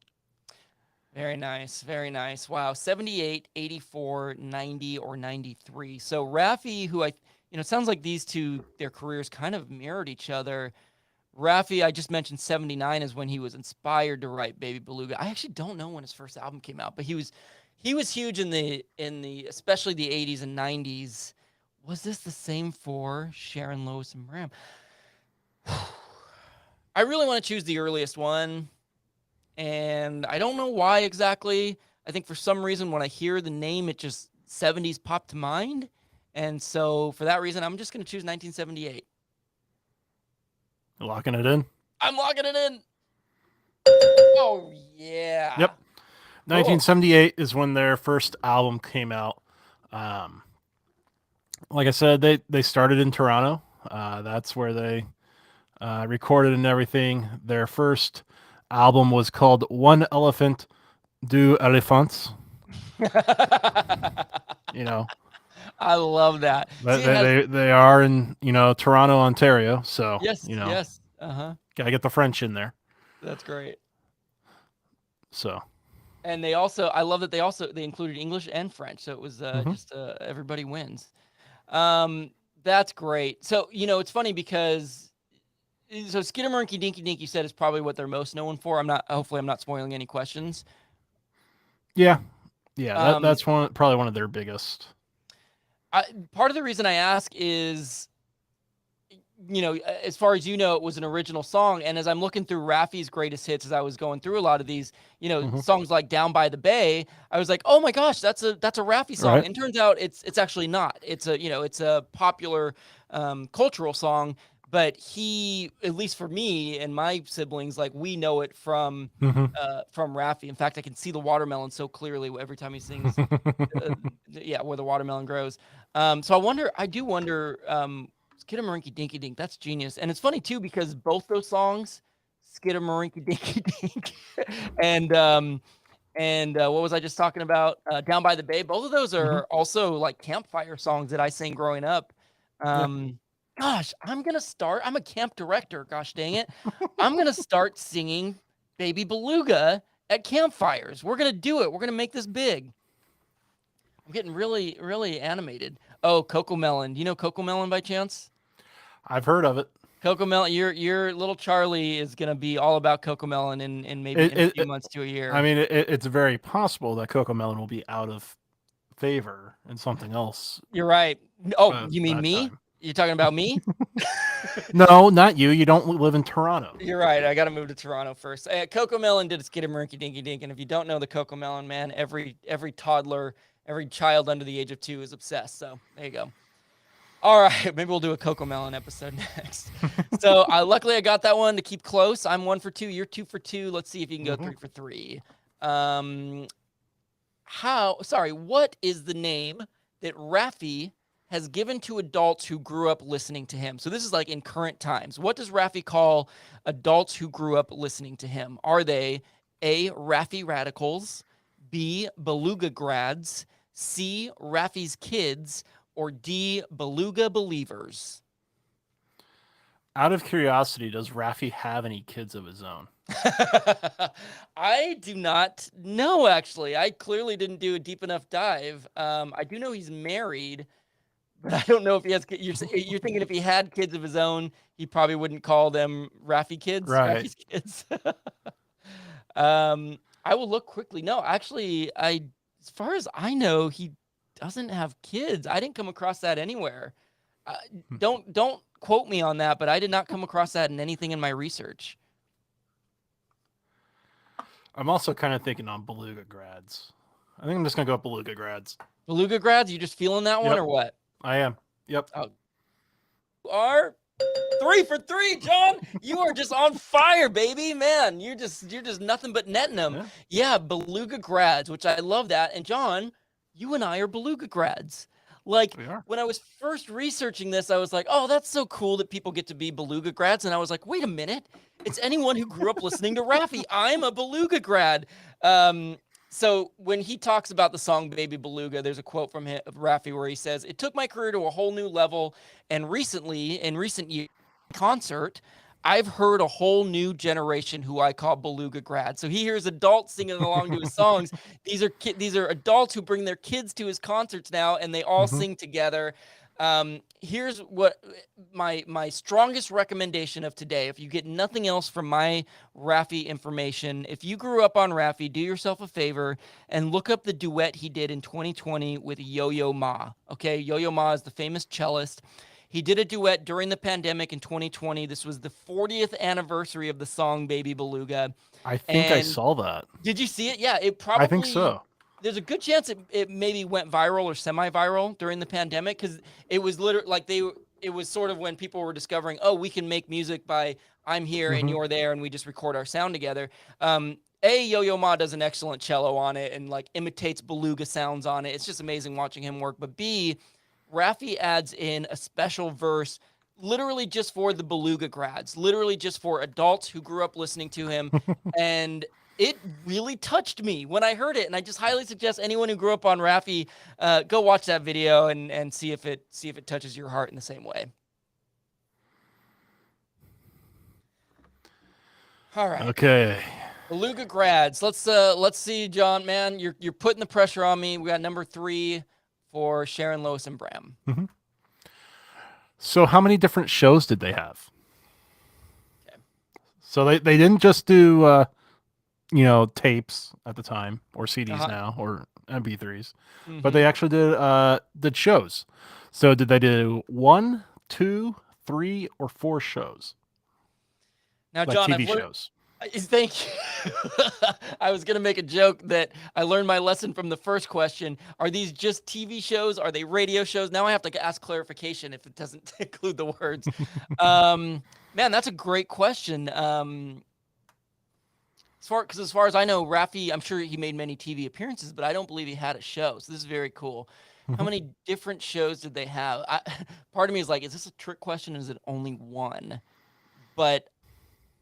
S1: Very nice. Very nice. Wow. 78, 84, 90, or 93. So Raffi, who it sounds like these two, their careers kind of mirrored each other. Raffi, I just mentioned 79 is when he was inspired to write Baby Beluga. I actually don't know when his first album came out, but he was huge in the especially the 80s and 90s. Was this the same for Sharon, Lois, and Bram? I really want to choose the earliest one. And I don't know why exactly. I think for some reason when I hear the name, it just 70s pop to mind. And so for that reason, I'm just going to choose 1978.
S2: Locking it in?
S1: I'm locking it in. Oh, yeah.
S2: Yep. 1978 is when their first album came out. Like I said, they started in Toronto. That's where they recorded and everything. Their first album was called One Elephant, Deux Elephants.
S1: I love that.
S2: They are in Toronto, Ontario. So
S1: yes.
S2: gotta get the French in there.
S1: That's great.
S2: So,
S1: and I love that they included English and French. So it was just everybody wins. That's great. So it's funny because. So Skidamarinky Dinky Dink, you said, is probably what they're most known for. Hopefully I'm not spoiling any questions.
S2: Yeah. That's probably one of their biggest.
S1: Part of the reason I ask is, as far as it was an original song. And as I'm looking through Raffi's greatest hits, as I was going through a lot of these, songs like Down by the Bay, I was like, oh my gosh, that's a Raffi song. Right. And turns out it's actually not. It's a popular cultural song. But he, at least for me and my siblings, like we know it from Raffi. In fact, I can see the watermelon so clearly every time he sings. Where the watermelon grows. So I do wonder, Skidamarinky Dinky Dink, that's genius. And it's funny too, because both those songs, Skidamarinky Dinky Dink and what was I just talking about? Down by the Bay. Both of those are also like campfire songs that I sang growing up. Gosh, I'm a camp director. Gosh dang it. I'm going to start singing Baby Beluga at campfires. We're going to do it. We're going to make this big. I'm getting really, really animated. Oh, Cocomelon. Do you know Cocomelon by chance?
S2: I've heard of it.
S1: Cocomelon, your little Charlie is going to be all about Cocomelon in maybe a few months to a year.
S2: I mean, it's very possible that Cocomelon will be out of favor and something else.
S1: You're right. Oh, you mean me? Time. You're talking about me?
S2: No, not you. You don't live in Toronto.
S1: You're right. I got to move to Toronto first. Cocomelon did Skidamarinky Dinky Dink, and if you don't know the Cocomelon, man, every toddler, every child under the age of 2 is obsessed. So there you go. All right, maybe we'll do a Cocomelon episode next. So luckily I got that one to keep close. I'm 1 for 2. You're 2 for 2. Let's see if you can go 3 for 3. What is the name that Raffi has given to adults who grew up listening to him? So this is like in current times. What does Raffi call adults who grew up listening to him? Are they A, Raffi radicals, B, Beluga grads, C, Raffi's kids, or D, Beluga believers?
S2: Out of curiosity, does Raffi have any kids of his own?
S1: I do not know, actually. I clearly didn't do a deep enough dive. I do know he's married, but I don't know if he has. You're thinking if he had kids of his own, he probably wouldn't call them Raffi kids.
S2: Right.
S1: Raffi's kids. I will look quickly. No, actually, as far as I know, he doesn't have kids. I didn't come across that anywhere. Don't quote me on that, but I did not come across that in anything in my research.
S2: I'm also kind of thinking on Beluga grads. I think I'm just gonna go with Beluga grads.
S1: Beluga grads, you just feeling that one
S2: Yep.
S1: or what?
S2: I am. Yep.
S1: You are 3 for 3, John. You are just on fire, baby, man. You're just nothing but netting them. Yeah, Beluga grads, which I love that. And John, you and I are Beluga grads. Like
S2: We are.
S1: when I was first researching this, I was like, oh, that's so cool that people get to be Beluga grads. And I was like, wait a minute. It's anyone who grew up listening to Raffi. I'm a Beluga grad. So when he talks about the song Baby Beluga, there's a quote from Raffi where he says, "It took my career to a whole new level. And recently, in recent years, concert, I've heard a whole new generation who I call Beluga grads." So he hears adults singing along to his songs. These are adults who bring their kids to his concerts now, and they all sing together. Here's what my strongest recommendation of today. If you get nothing else from my Raffi information, if you grew up on Raffi, do yourself a favor and look up the duet he did in 2020 with Yo-Yo Ma. Okay, Yo-Yo Ma is the famous cellist. He did a duet during the pandemic in 2020. This was the 40th anniversary of the song Baby Beluga.
S2: I think I
S1: And
S2: saw that.
S1: did you see it? Yeah, it probably.
S2: I think so.
S1: There's a good chance it maybe went viral or semi-viral during the pandemic because it was literally like it was sort of when people were discovering, oh, we can make music by I'm here and you're there and we just record our sound together. Yo-Yo Ma does an excellent cello on it and like imitates beluga sounds on it. It's just amazing watching him work. But B, Raffi adds in a special verse literally just for the Beluga grads, literally just for adults who grew up listening to him. And it really touched me when I heard it. And I just highly suggest anyone who grew up on Raffi, go watch that video and see if it touches your heart in the same way. All right.
S2: Okay.
S1: Beluga grads. Let's see, John, man, you're putting the pressure on me. We got number 3 for Sharon, Lois, and Bram.
S2: So how many different shows did they have?
S1: Okay.
S2: So they didn't just do tapes at the time or CDs now or MP3s, but they actually did shows. So did they do 1, 2, 3, or 4 shows?
S1: Now,
S2: Like
S1: John,
S2: TV
S1: I've learned,
S2: shows.
S1: thank you. I was going to make a joke that I learned my lesson from the first question. Are these just TV shows? Are they radio shows? Now I have to ask clarification if it doesn't include the words. Man, that's a great question. As far as I know, Raffi, I'm sure he made many TV appearances, but I don't believe he had a show. So this is very cool. How many different shows did they have? Part of me is like, is this a trick question? Is it only one? But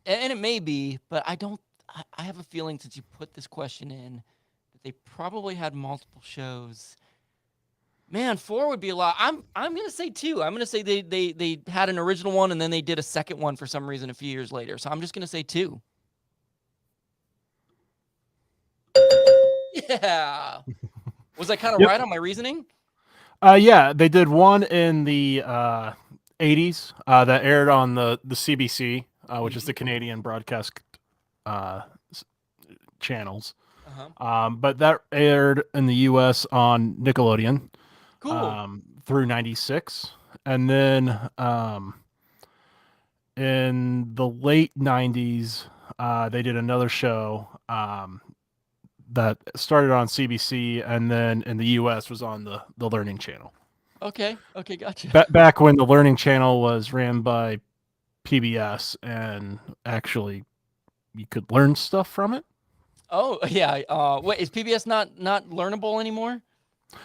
S1: and it may be, but I have a feeling since you put this question in that they probably had multiple shows. Man, 4 would be a lot. I'm gonna say 2. I'm gonna say they had an original one and then they did a second one for some reason a few years later. So I'm just gonna say 2. Yeah. Was I kind of right on my reasoning?
S2: Yeah, they did one in the 80s that aired on the CBC, which is the Canadian broadcast channels. But that aired in the US on Nickelodeon through 96. And then in the late 90s, they did another show that started on CBC and then in the US was on the Learning Channel.
S1: Okay, gotcha.
S2: Back when the Learning Channel was ran by PBS and actually you could learn stuff from it.
S1: Oh, yeah. Wait, is PBS not learnable anymore?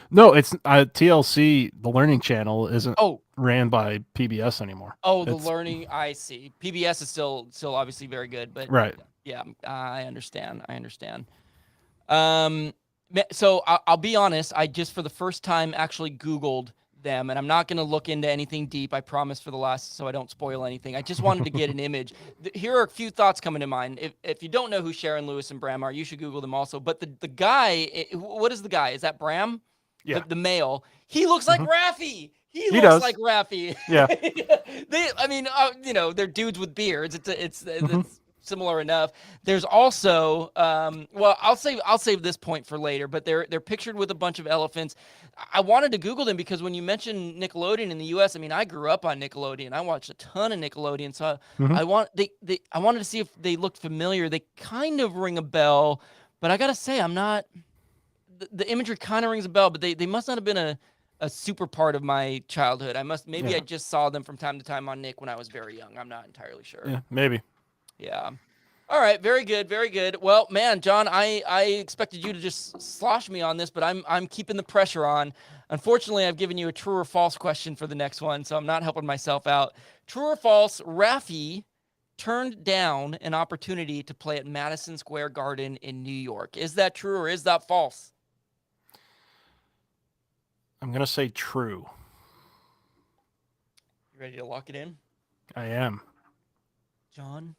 S2: No, it's TLC. The Learning Channel isn't
S1: Oh,
S2: ran by PBS anymore.
S1: oh, the
S2: It's
S1: learning. I see. PBS is still obviously very good, but
S2: right.
S1: yeah, I understand. I understand. So I'll be honest. I just for the first time actually Googled them, and I'm not going to look into anything deep. I promise for the last, so I don't spoil anything. I just wanted to get an image. Here are a few thoughts coming to mind. If you don't know who Sharon Lewis and Bram are, you should Google them also. But the guy, what is the guy? Is that Bram?
S2: Yeah.
S1: The male. He looks like Raffi. He looks
S2: does.
S1: like Raffi.
S2: Yeah.
S1: I mean, they're dudes with beards. It's
S2: Mhm.
S1: similar enough. There's also, well, I'll save this point for later. But they're pictured with a bunch of elephants. I wanted to Google them because when you mentioned Nickelodeon in the U.S., I mean, I grew up on Nickelodeon. I watched a ton of Nickelodeon, so
S2: Mhm.
S1: I wanted to see if they looked familiar. They kind of ring a bell, but I gotta say, I'm not. The imagery kind of rings a bell, but they must not have been a super part of my childhood. Maybe
S2: Yeah.
S1: I just saw them from time to time on Nick when I was very young. I'm not entirely sure.
S2: Yeah, maybe.
S1: Yeah. All right, very good, very good. Well, man, John, I expected you to just slosh me on this, but I'm keeping the pressure on. Unfortunately, I've given you a true or false question for the next one, so I'm not helping myself out. True or false, Raffi turned down an opportunity to play at Madison Square Garden in New York. Is that true or is that false?
S2: I'm gonna say true.
S1: You ready to lock it in?
S2: I am.
S1: John,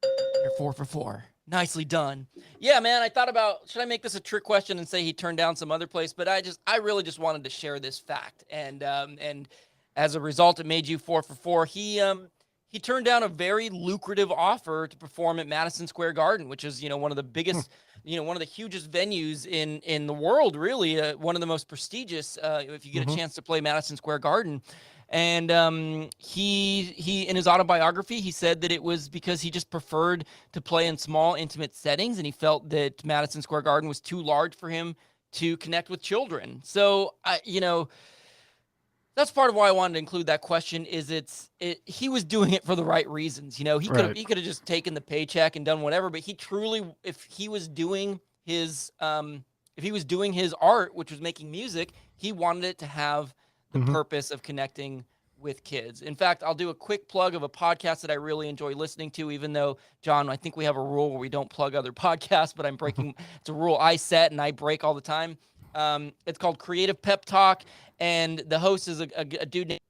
S1: you're 4 for 4. Nicely done. Yeah, man, I thought about, should I make this a trick question and say he turned down some other place? But I really just wanted to share this fact. And as a result, it made you 4 for 4. He turned down a very lucrative offer to perform at Madison Square Garden, which is, one of the biggest, one of the hugest venues in the world, really. One of the most prestigious, if you get a chance to play Madison Square Garden. And he in his autobiography, he said that it was because he just preferred to play in small, intimate settings, and he felt that Madison Square Garden was too large for him to connect with children. So, that's part of why I wanted to include that question. Is he was doing it for the right reasons. He could have
S2: Right.
S1: he could have just taken the paycheck and done whatever, but he truly, if he was doing his art, which was making music, he wanted it to have the purpose of connecting with kids. In fact, I'll do a quick plug of a podcast that I really enjoy listening to, even though, John, I think we have a rule where we don't plug other podcasts, but I'm breaking, it's a rule I set and I break all the time. It's called Creative Pep Talk, and the host is a dude named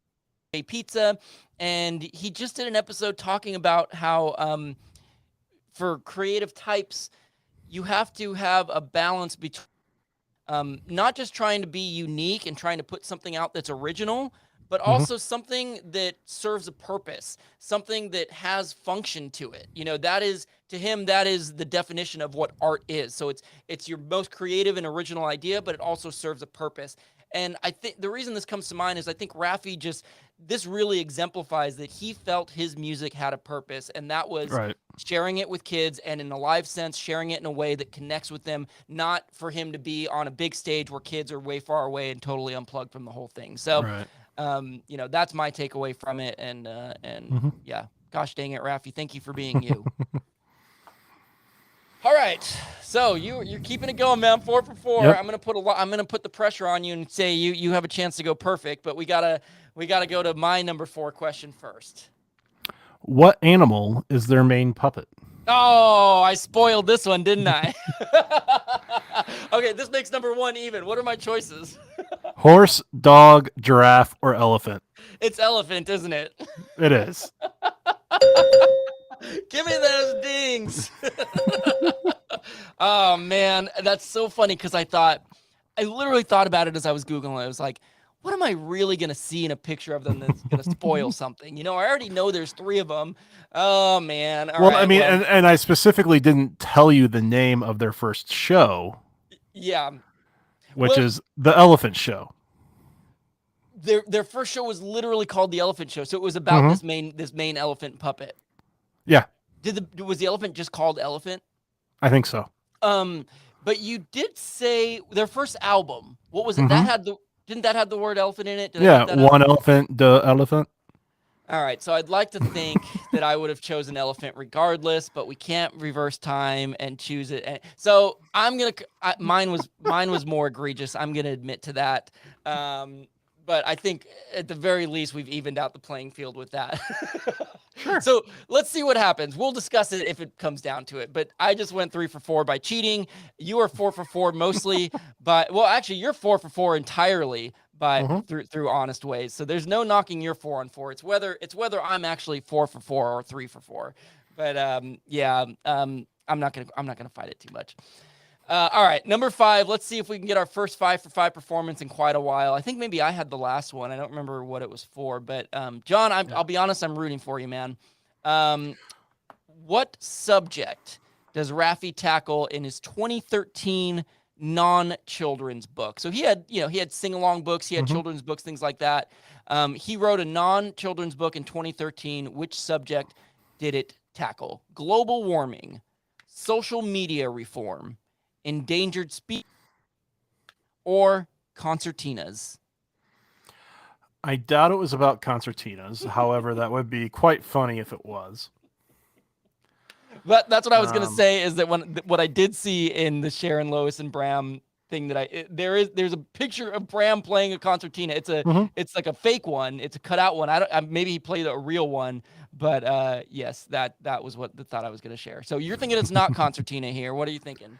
S1: Jay Pizza, and he just did an episode talking about how for creative types, you have to have a balance between not just trying to be unique and trying to put something out that's original, but also something that serves a purpose, something that has function to it. That is, to him, that is the definition of what art is. So it's your most creative and original idea, but it also serves a purpose. And I think the reason this comes to mind is I think Raffi this really exemplifies that he felt his music had a purpose, and that was
S2: Right.
S1: sharing it with kids, and in a live sense, sharing it in a way that connects with them, not for him to be on a big stage where kids are way far away and totally unplugged from the whole thing. So,
S2: Right.
S1: that's my takeaway from it. And yeah, gosh dang it, Raffi, thank you for being you. All right, so you're keeping it going, man. 4 for 4.
S2: Yep.
S1: I'm gonna put the pressure on you and say you have a chance to go perfect, but we gotta go to my number 4 question first.
S2: What animal is their main puppet?
S1: Oh, I spoiled this one, didn't I? Okay, this makes number 1 even. What are my choices?
S2: Horse, dog, giraffe, or elephant?
S1: It's elephant, isn't it?
S2: It is.
S1: Give me those dings. Oh man, that's so funny because I literally thought about it as I was Googling it. I was like, what am I really going to see in a picture of them that's going to spoil something? I already know there's 3 of them. Oh man. All
S2: Well,
S1: right,
S2: I mean, and I specifically didn't tell you the name of their first show,
S1: yeah.
S2: which
S1: Well-
S2: is The Elephant Show.
S1: Their first show was literally called The Elephant Show. So it was about this main elephant puppet.
S2: Yeah,
S1: Was the elephant just called Elephant?
S2: I think so.
S1: But you did say their first album. What was it? Didn't that have the word elephant in it? Did I
S2: Yeah,
S1: make that up?
S2: one elephant, the elephant.
S1: All right, so I'd like to think that I would have chosen elephant regardless, but we can't reverse time and choose it. So I'm gonna. Mine was more egregious. I'm gonna admit to that. But I think at the very least we've evened out the playing field with that.
S2: Sure.
S1: So let's see what happens. We'll discuss it if it comes down to it. But I just went 3 for 4 by cheating. You are 4 for 4 mostly, but well, actually, you're 4 for 4 entirely by through honest ways. So there's no knocking your 4 on 4. It's whether I'm actually 4 for 4 or 3 for 4. But I'm not gonna fight it too much. All right, number 5. Let's see if we can get our first 5 for 5 performance in quite a while. I think maybe I had the last one. I don't remember what it was for, but John, I'll be honest, I'm rooting for you, man. What subject does Raffi tackle in his 2013 non-children's book? So he had sing-along books, he had children's books, things like that. He wrote a non-children's book in 2013. Which subject did it tackle? Global warming, social media reform, endangered species, or concertinas?
S2: I doubt it was about concertinas. However, that would be quite funny if it was.
S1: But that's what I was gonna say, is that what I did see in the Sharon, Lois, and Bram thing, that there's a picture of Bram playing a concertina. It's like a fake one. It's a cutout one. Maybe he played a real one, but yes, that was what the thought I was gonna share. So you're thinking it's not concertina here. What are you thinking?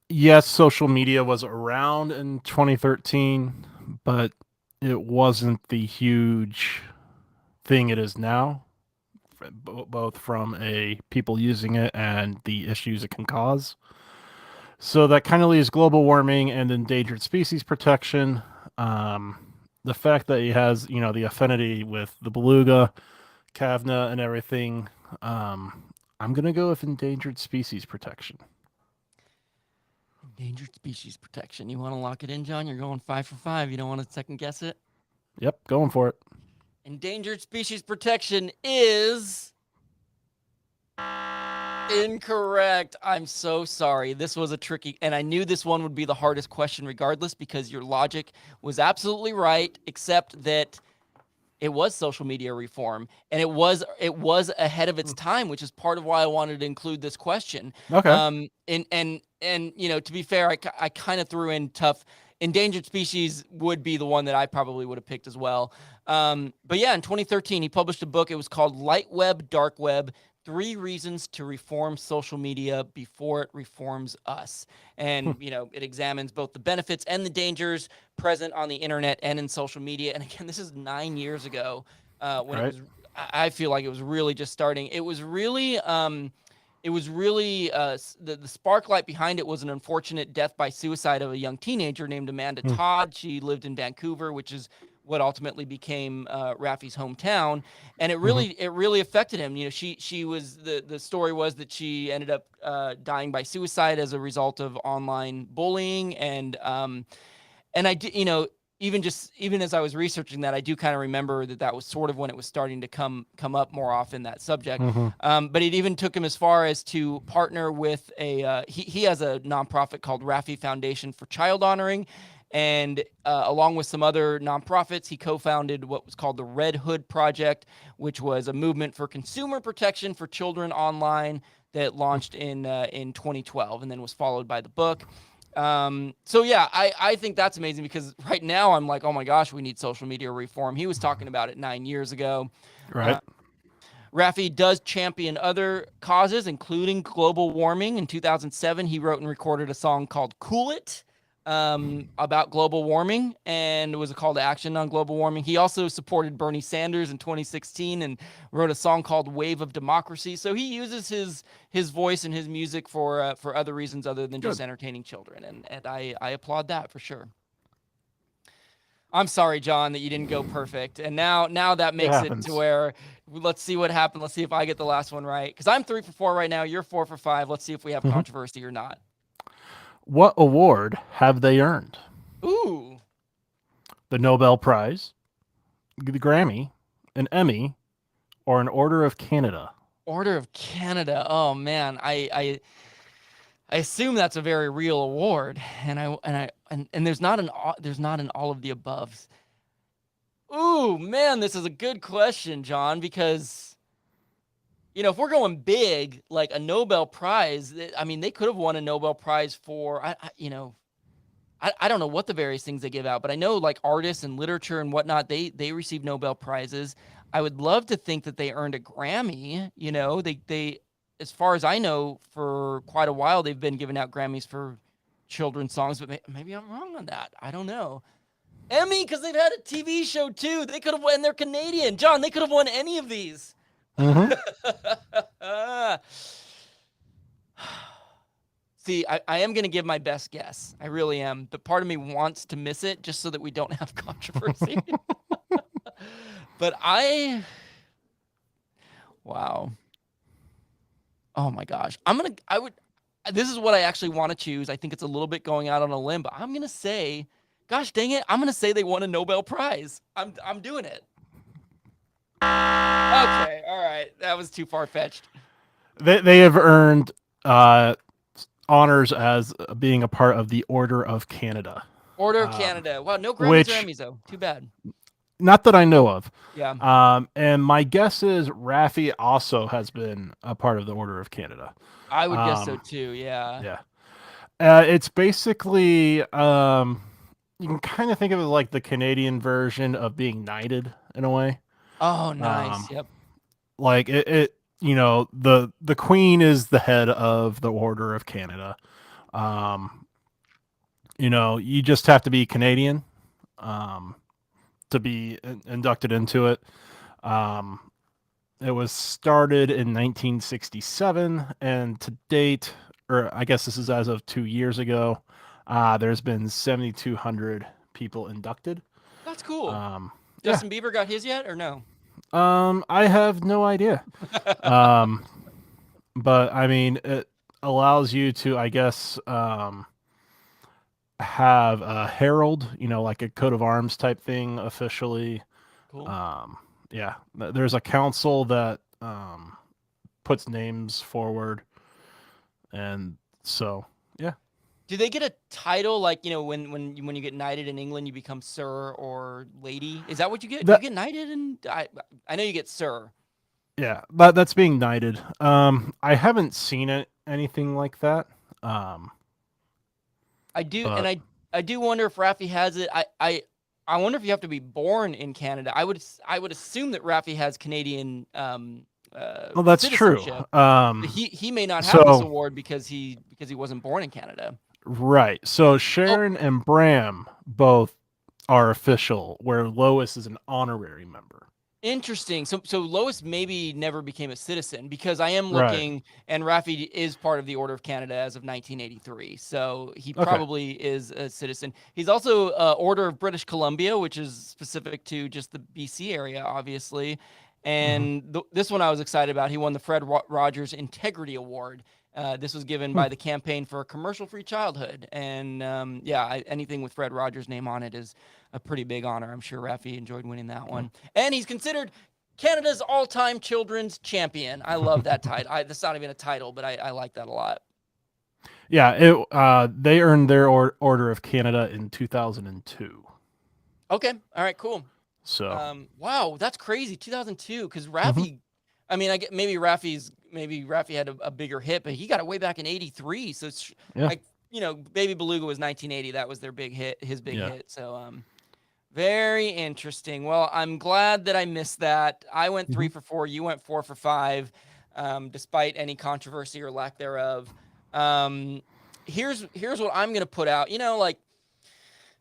S2: Yes, social media was around in 2013, but it wasn't the huge thing it is now, both from people using it and the issues it can cause. So that kind of leaves global warming and endangered species protection. The fact that he has, the affinity with the beluga, Kavna, and everything, I'm going to go with endangered species protection.
S1: Endangered species protection. You want to lock it in, John? You're going 5 for 5. You don't want to second guess it?
S2: Yep, going for it.
S1: Endangered species protection is incorrect. I'm so sorry. This was a tricky, and I knew this one would be the hardest question regardless, because your logic was absolutely right, except that it was social media reform, and it was ahead of its time, which is part of why I wanted to include this question.
S2: Okay.
S1: And to be fair, I kind of threw in tough. Endangered species would be the one that I probably would have picked as well. But yeah, in 2013, he published a book. It was called Light Web, Dark Web: 3 Reasons to Reform Social Media Before It Reforms Us. And, it examines both the benefits and the dangers present on the internet and in social media. And again, this is 9 years ago, when it was, I feel like it was really just starting. It was really, the spark light behind it was an unfortunate death by suicide of a young teenager named Amanda Todd. She lived in Vancouver, which is what ultimately became Raffi's hometown, and it really affected him. She was the story was that she ended up dying by suicide as a result of online bullying, and I did, even as I was researching that, I do kind of remember that was sort of when it was starting to come up more often, that subject. But it even took him as far as to partner with he has a nonprofit called Raffi Foundation for Child Honoring. And along with some other nonprofits, he co-founded what was called the Red Hood Project, which was a movement for consumer protection for children online that launched in 2012, and then was followed by the book. So yeah, I think that's amazing, because right now I'm like, oh my gosh, we need social media reform. He was talking about it 9 years ago.
S2: Right.
S1: Raffi does champion other causes, including global warming. In 2007, he wrote and recorded a song called Cool It, about global warming, and it was a call to action on global warming. He also supported Bernie Sanders in 2016 and wrote a song called Wave of Democracy. So he uses his voice and his music for other reasons other than just entertaining children, and I applaud that for sure. I'm sorry, John, that you didn't go perfect, and now that makes it to where, let's see what happened. Let's see if I get the last one right, because I'm 3 for 4 right now. You're 4 for 5. Let's see if we have controversy or not.
S2: What award have they earned?
S1: Ooh.
S2: The Nobel Prize, the Grammy, an Emmy, or an Order of Canada?
S1: Order of Canada. Oh man, I assume that's a very real award, and there's not an all of the above. Ooh, man, this is a good question, John, because if we're going big, like a Nobel Prize, I mean, they could have won a Nobel Prize for, I don't know what the various things they give out, but I know like artists and literature and whatnot, they receive Nobel Prizes. I would love to think that they earned a Grammy. They as far as I know, for quite a while they've been giving out Grammys for children's songs, but maybe I'm wrong on that. I don't know. Emmy, because they've had a TV show too. They could have won. They're Canadian, John. They could have won any of these.
S2: Mhm.
S1: See, I am going to give my best guess. I really am. But part of me wants to miss it just so that we don't have controversy. But wow. Oh my gosh. This is what I actually want to choose. I think it's a little bit going out on a limb, but I'm going to say, gosh dang it, I'm going to say they won a Nobel Prize. I'm doing it. Okay, all right. That was too far-fetched.
S2: They have earned honors as being a part of the Order of Canada.
S1: Order of Canada. Wow, no Grammys
S2: which-
S1: or Emmys, though. Too bad.
S2: Not that I know of.
S1: Yeah.
S2: And my guess is Raffi also has been a part of the Order of Canada.
S1: I would guess so, too. Yeah.
S2: Yeah. It's basically you can kind of think of it like the Canadian version of being knighted in a way.
S1: Oh, nice. Yep.
S2: Like it the Queen is the head of the Order of Canada. You just have to be Canadian to be inducted into it. It was started in 1967, and to date, or I guess this is as of 2 years ago, there's been 7,200 people inducted.
S1: That's cool.
S2: Yeah.
S1: Justin Bieber got his yet or no?
S2: I have no idea. But I mean, it allows you to, I guess, have a herald, like a coat of arms type thing officially.
S1: Cool.
S2: Yeah, there's a council that puts names forward, and so yeah.
S1: Do they get a title like when you get knighted in England, you become sir or lady? Is that what you get? Do you get knighted? And I know you get sir.
S2: Yeah, that's being knighted. I haven't seen anything like that.
S1: I do, and I do wonder if Raffi has it. I wonder if you have to be born in Canada. I would assume that Raffi has Canadian.
S2: Well, that's true.
S1: But he may not have this award because he wasn't born in Canada.
S2: Right. So Sharon and Bram both are official, where Lois is an honorary member.
S1: Interesting. So Lois maybe never became a citizen, because I am looking, and Raffi is part of the Order of Canada as of 1983. So he probably is a citizen. He's also Order of British Columbia, which is specific to just the BC area, obviously. And this one I was excited about. He won the Fred Rogers Integrity Award. This was given by the Campaign for a Commercial-Free Childhood. And anything with Fred Rogers' name on it is a pretty big honor. I'm sure Raffi enjoyed winning that one. And he's considered Canada's all-time children's champion. I love that title. That's not even a title, but I like that a lot.
S2: Yeah, they earned their Order of Canada in 2002.
S1: Okay. All right, cool.
S2: So
S1: wow, that's crazy. 2002, because Raffi, I mean, maybe Raffi had a bigger hit, but he got it way back in 83. So it's like, Baby Beluga was 1980. That was their big hit, his big hit. So very interesting. Well, I'm glad that I missed that. I went 3 for 4. You went 4 for 5, despite any controversy or lack thereof. Here's what I'm gonna put out. Like,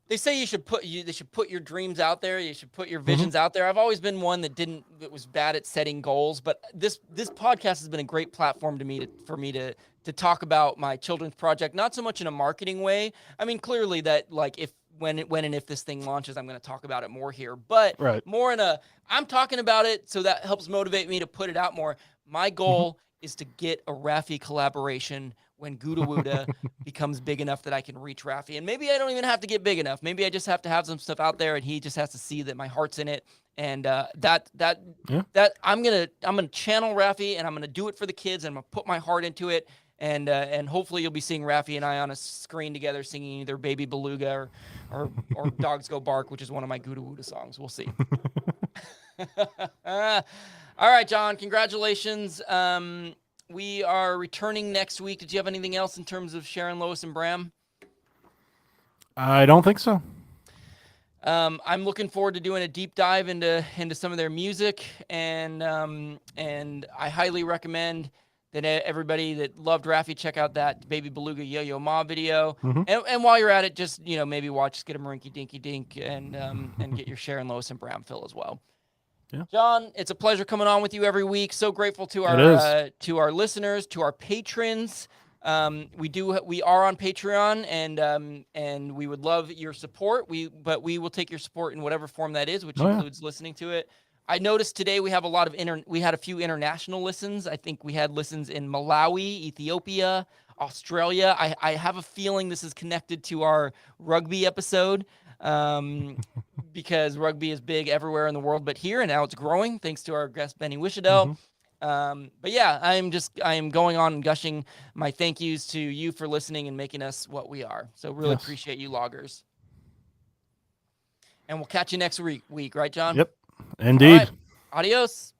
S1: they say they should put your dreams out there. You should put your visions out there. I've always been one that was bad at setting goals, but this podcast has been a great platform for me to talk about my children's project, not so much in a marketing way. I mean, clearly that, like, when and if this thing launches, I'm going to talk about it more here, but more in I'm talking about it, so that helps motivate me to put it out more. My goal is to get a Raffi collaboration when Gouda Wooda becomes big enough that I can reach Raffi. And maybe I don't even have to get big enough. Maybe I just have to have some stuff out there, and he just has to see that my heart's in it. And that I'm gonna channel Raffi, and I'm gonna do it for the kids, and I'm gonna put my heart into it. and hopefully you'll be seeing Rafi and I on a screen together singing either Baby Beluga or Dogs Go Bark, which is one of my Gouda Wooda songs. We'll see. All right, John, congratulations. We are returning next week. Did you have anything else in terms of Sharon, Lois, and Bram?
S2: I don't think so.
S1: I'm looking forward to doing a deep dive into some of their music, and I highly recommend that everybody that loved Rafi check out that Baby Beluga Yo-Yo Ma video. And while you're at it, just maybe watch Skidamarinky Dinky Dink and get your Sharon, Lois, and Bram fill as well.
S2: Yeah.
S1: John, it's a pleasure coming on with you every week. So grateful to our listeners, to our patrons. We are on Patreon, and we would love your support. But we will take your support in whatever form that is, which includes listening to it. I noticed today we have we had a few international listens. I think we had listens in Malawi, Ethiopia, Australia. I have a feeling this is connected to our rugby episode. Because rugby is big everywhere in the world, but here, and now it's growing thanks to our guest Benny Wishdell. But yeah, I am going on and gushing my thank yous to you for listening and making us what we are. So really appreciate you, loggers. And we'll catch you next week, right, John?
S2: Yep, indeed.
S1: All right. Adios.